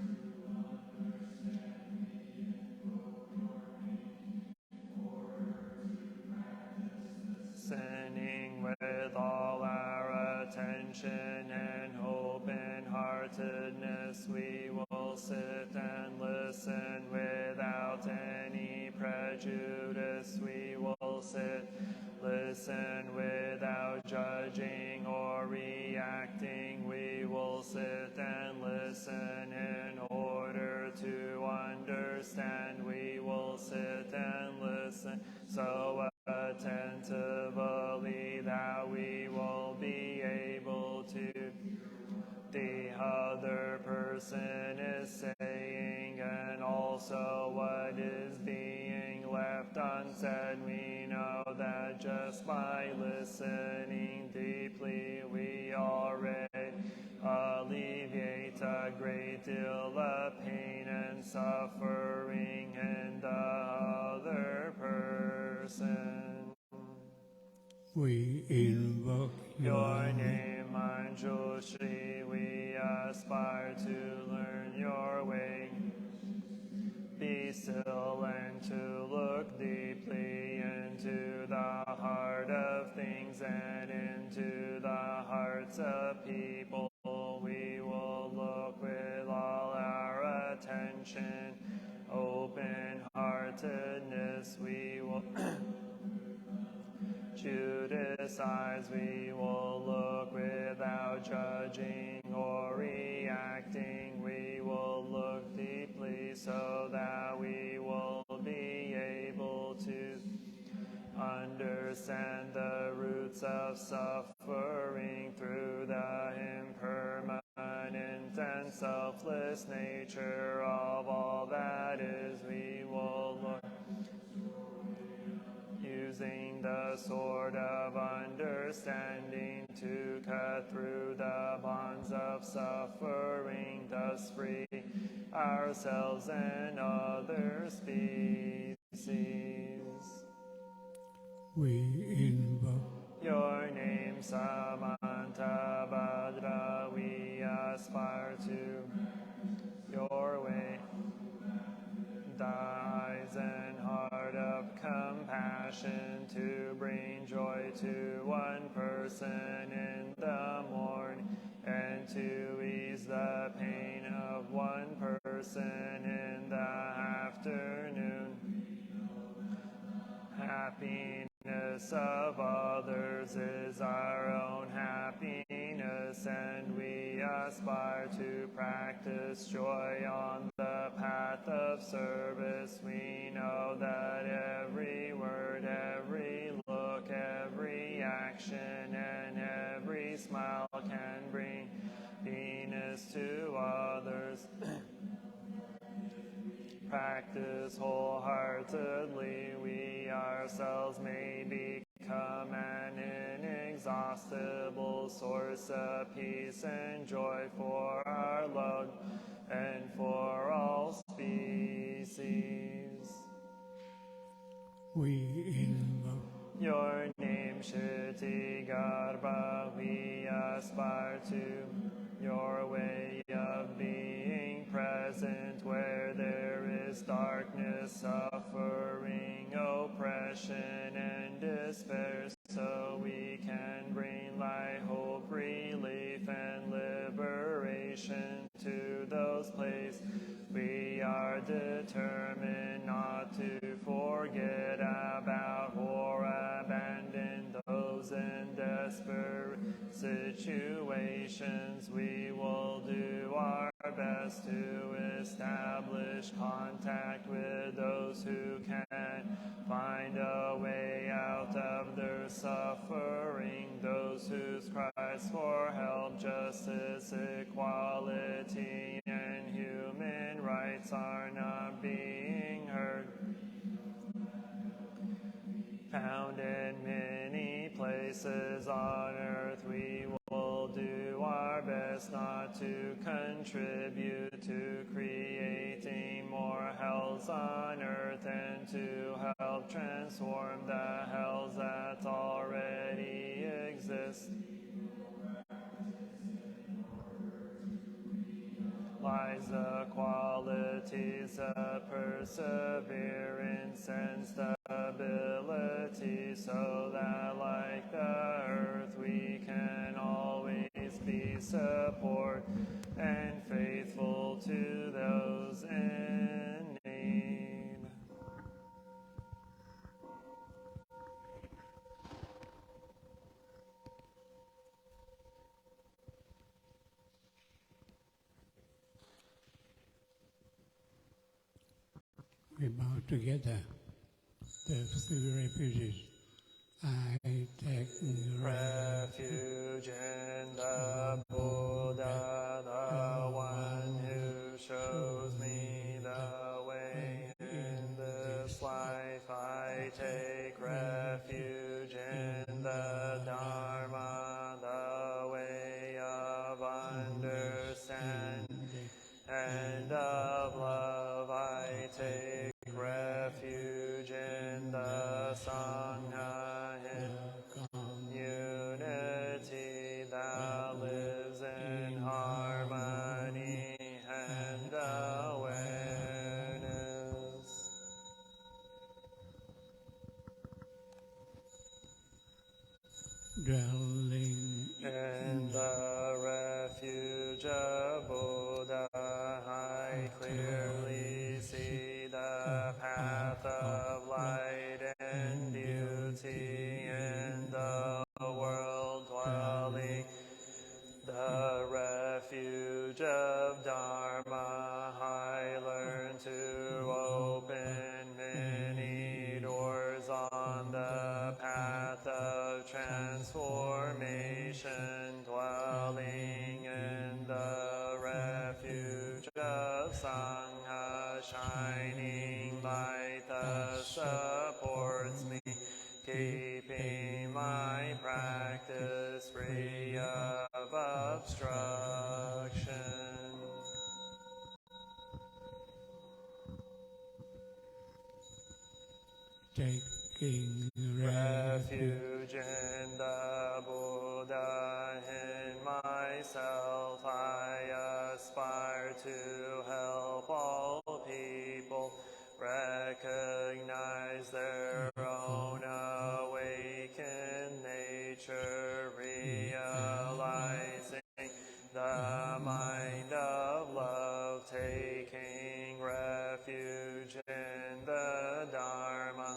listening with all our attention and open-heartedness. We will sit and listen without any prejudice. We will sit, listen without judging or reacting. We will sit and listen in order to understand. We will sit and listen so attentively that we will be able to the other person is saying, and also what is being left unsaid. We know that just by listening deeply, we already alleviate a great deal of pain and suffering in the other person. We invoke your name, Manjushri. We aspire to learn your way. Be still and to look deeply into the heart of things and into the hearts of people. We will look with all our attention, open-heartedness. We will Judas' eyes, we will look without judging or reacting. We will look deeply so that we will be able to understand the roots of suffering through the impermanent and selfless nature of all that is. We will look using the sword of understanding to cut through the bonds of suffering, thus free ourselves and other species. We invoke your name, Samanta Bhadra. We aspire to your way, the eyes and heart of compassion, to bring joy to one person in the morning and to ease the pain of one person in the afternoon. Happiness of others is our own happiness, and we aspire to practice joy on the path of service. We know that every word, every look, every action, and every smile can bring happiness to others. Practice wholeheartedly, we ourselves may become an inexhaustible source of peace and joy for our loved and for all species. we invoke your name, Shruti Garbha, we aspire to your way of being present where there is darkness, suffering, oppression, and despair, so we can bring light, hope, relief, and liberation to those places. We are determined not to forget about or abandon those in desperate situations. We will do our best to establish contact with those who can find a way out of their suffering, those whose cries for help, justice, equality, and human rights are not being heard. Found in many places on earth, we will do our best not to contribute to creating more hells on earth and to help transform the hells that already exist. Lies the qualities of perseverance and stability, so that like the earth we can always be support and faithful to those in need. we bow together. The three refuges. I take refuge in the Buddha, the one who shows me the way in this life. I take refuge in the Dharma, the way of understanding and of love. I take refuge in the Sangha, in unity that lives in harmony and awareness. dwelling In the refuge of Buddha, I clearly see the path of light and beauty in the world dwelling. The refuge of Dharma, I learn to open many doors on the path of transformation, dwelling in the refuge of Sangha, shining light that supports me, keeping my practice free of obstruction. taking Refuge in the Buddha, in myself I aspire to help all people recognize their own awakened nature, realizing the mind of love, taking refuge in the Dharma.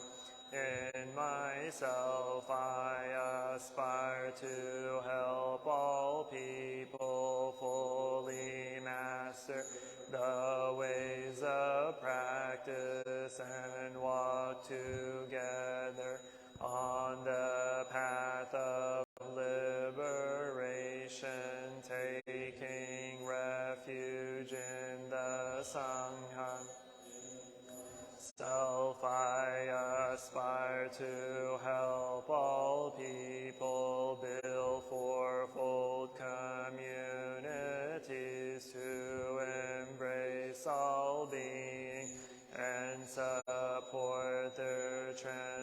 In myself I aspire to help all people fully master the ways of practice and walk together on the path of liberation, taking refuge in the Sangha. Self I aspire to help all people build fourfold communities to embrace all being and support their transformation.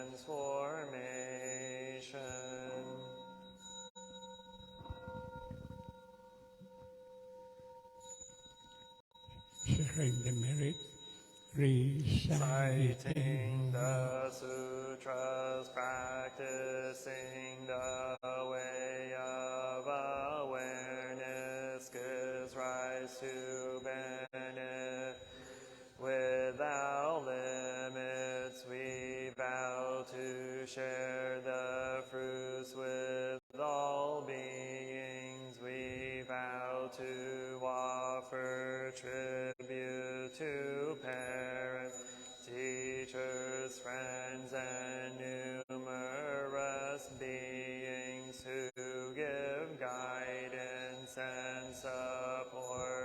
concentrating the merit, Reciting reciting the sutras, practicing the way of awareness, gives rise to benefit without limits. We vow to share the fruits with all beings. We vow to offer tribute to parents, teachers, friends, and numerous beings who give guidance and support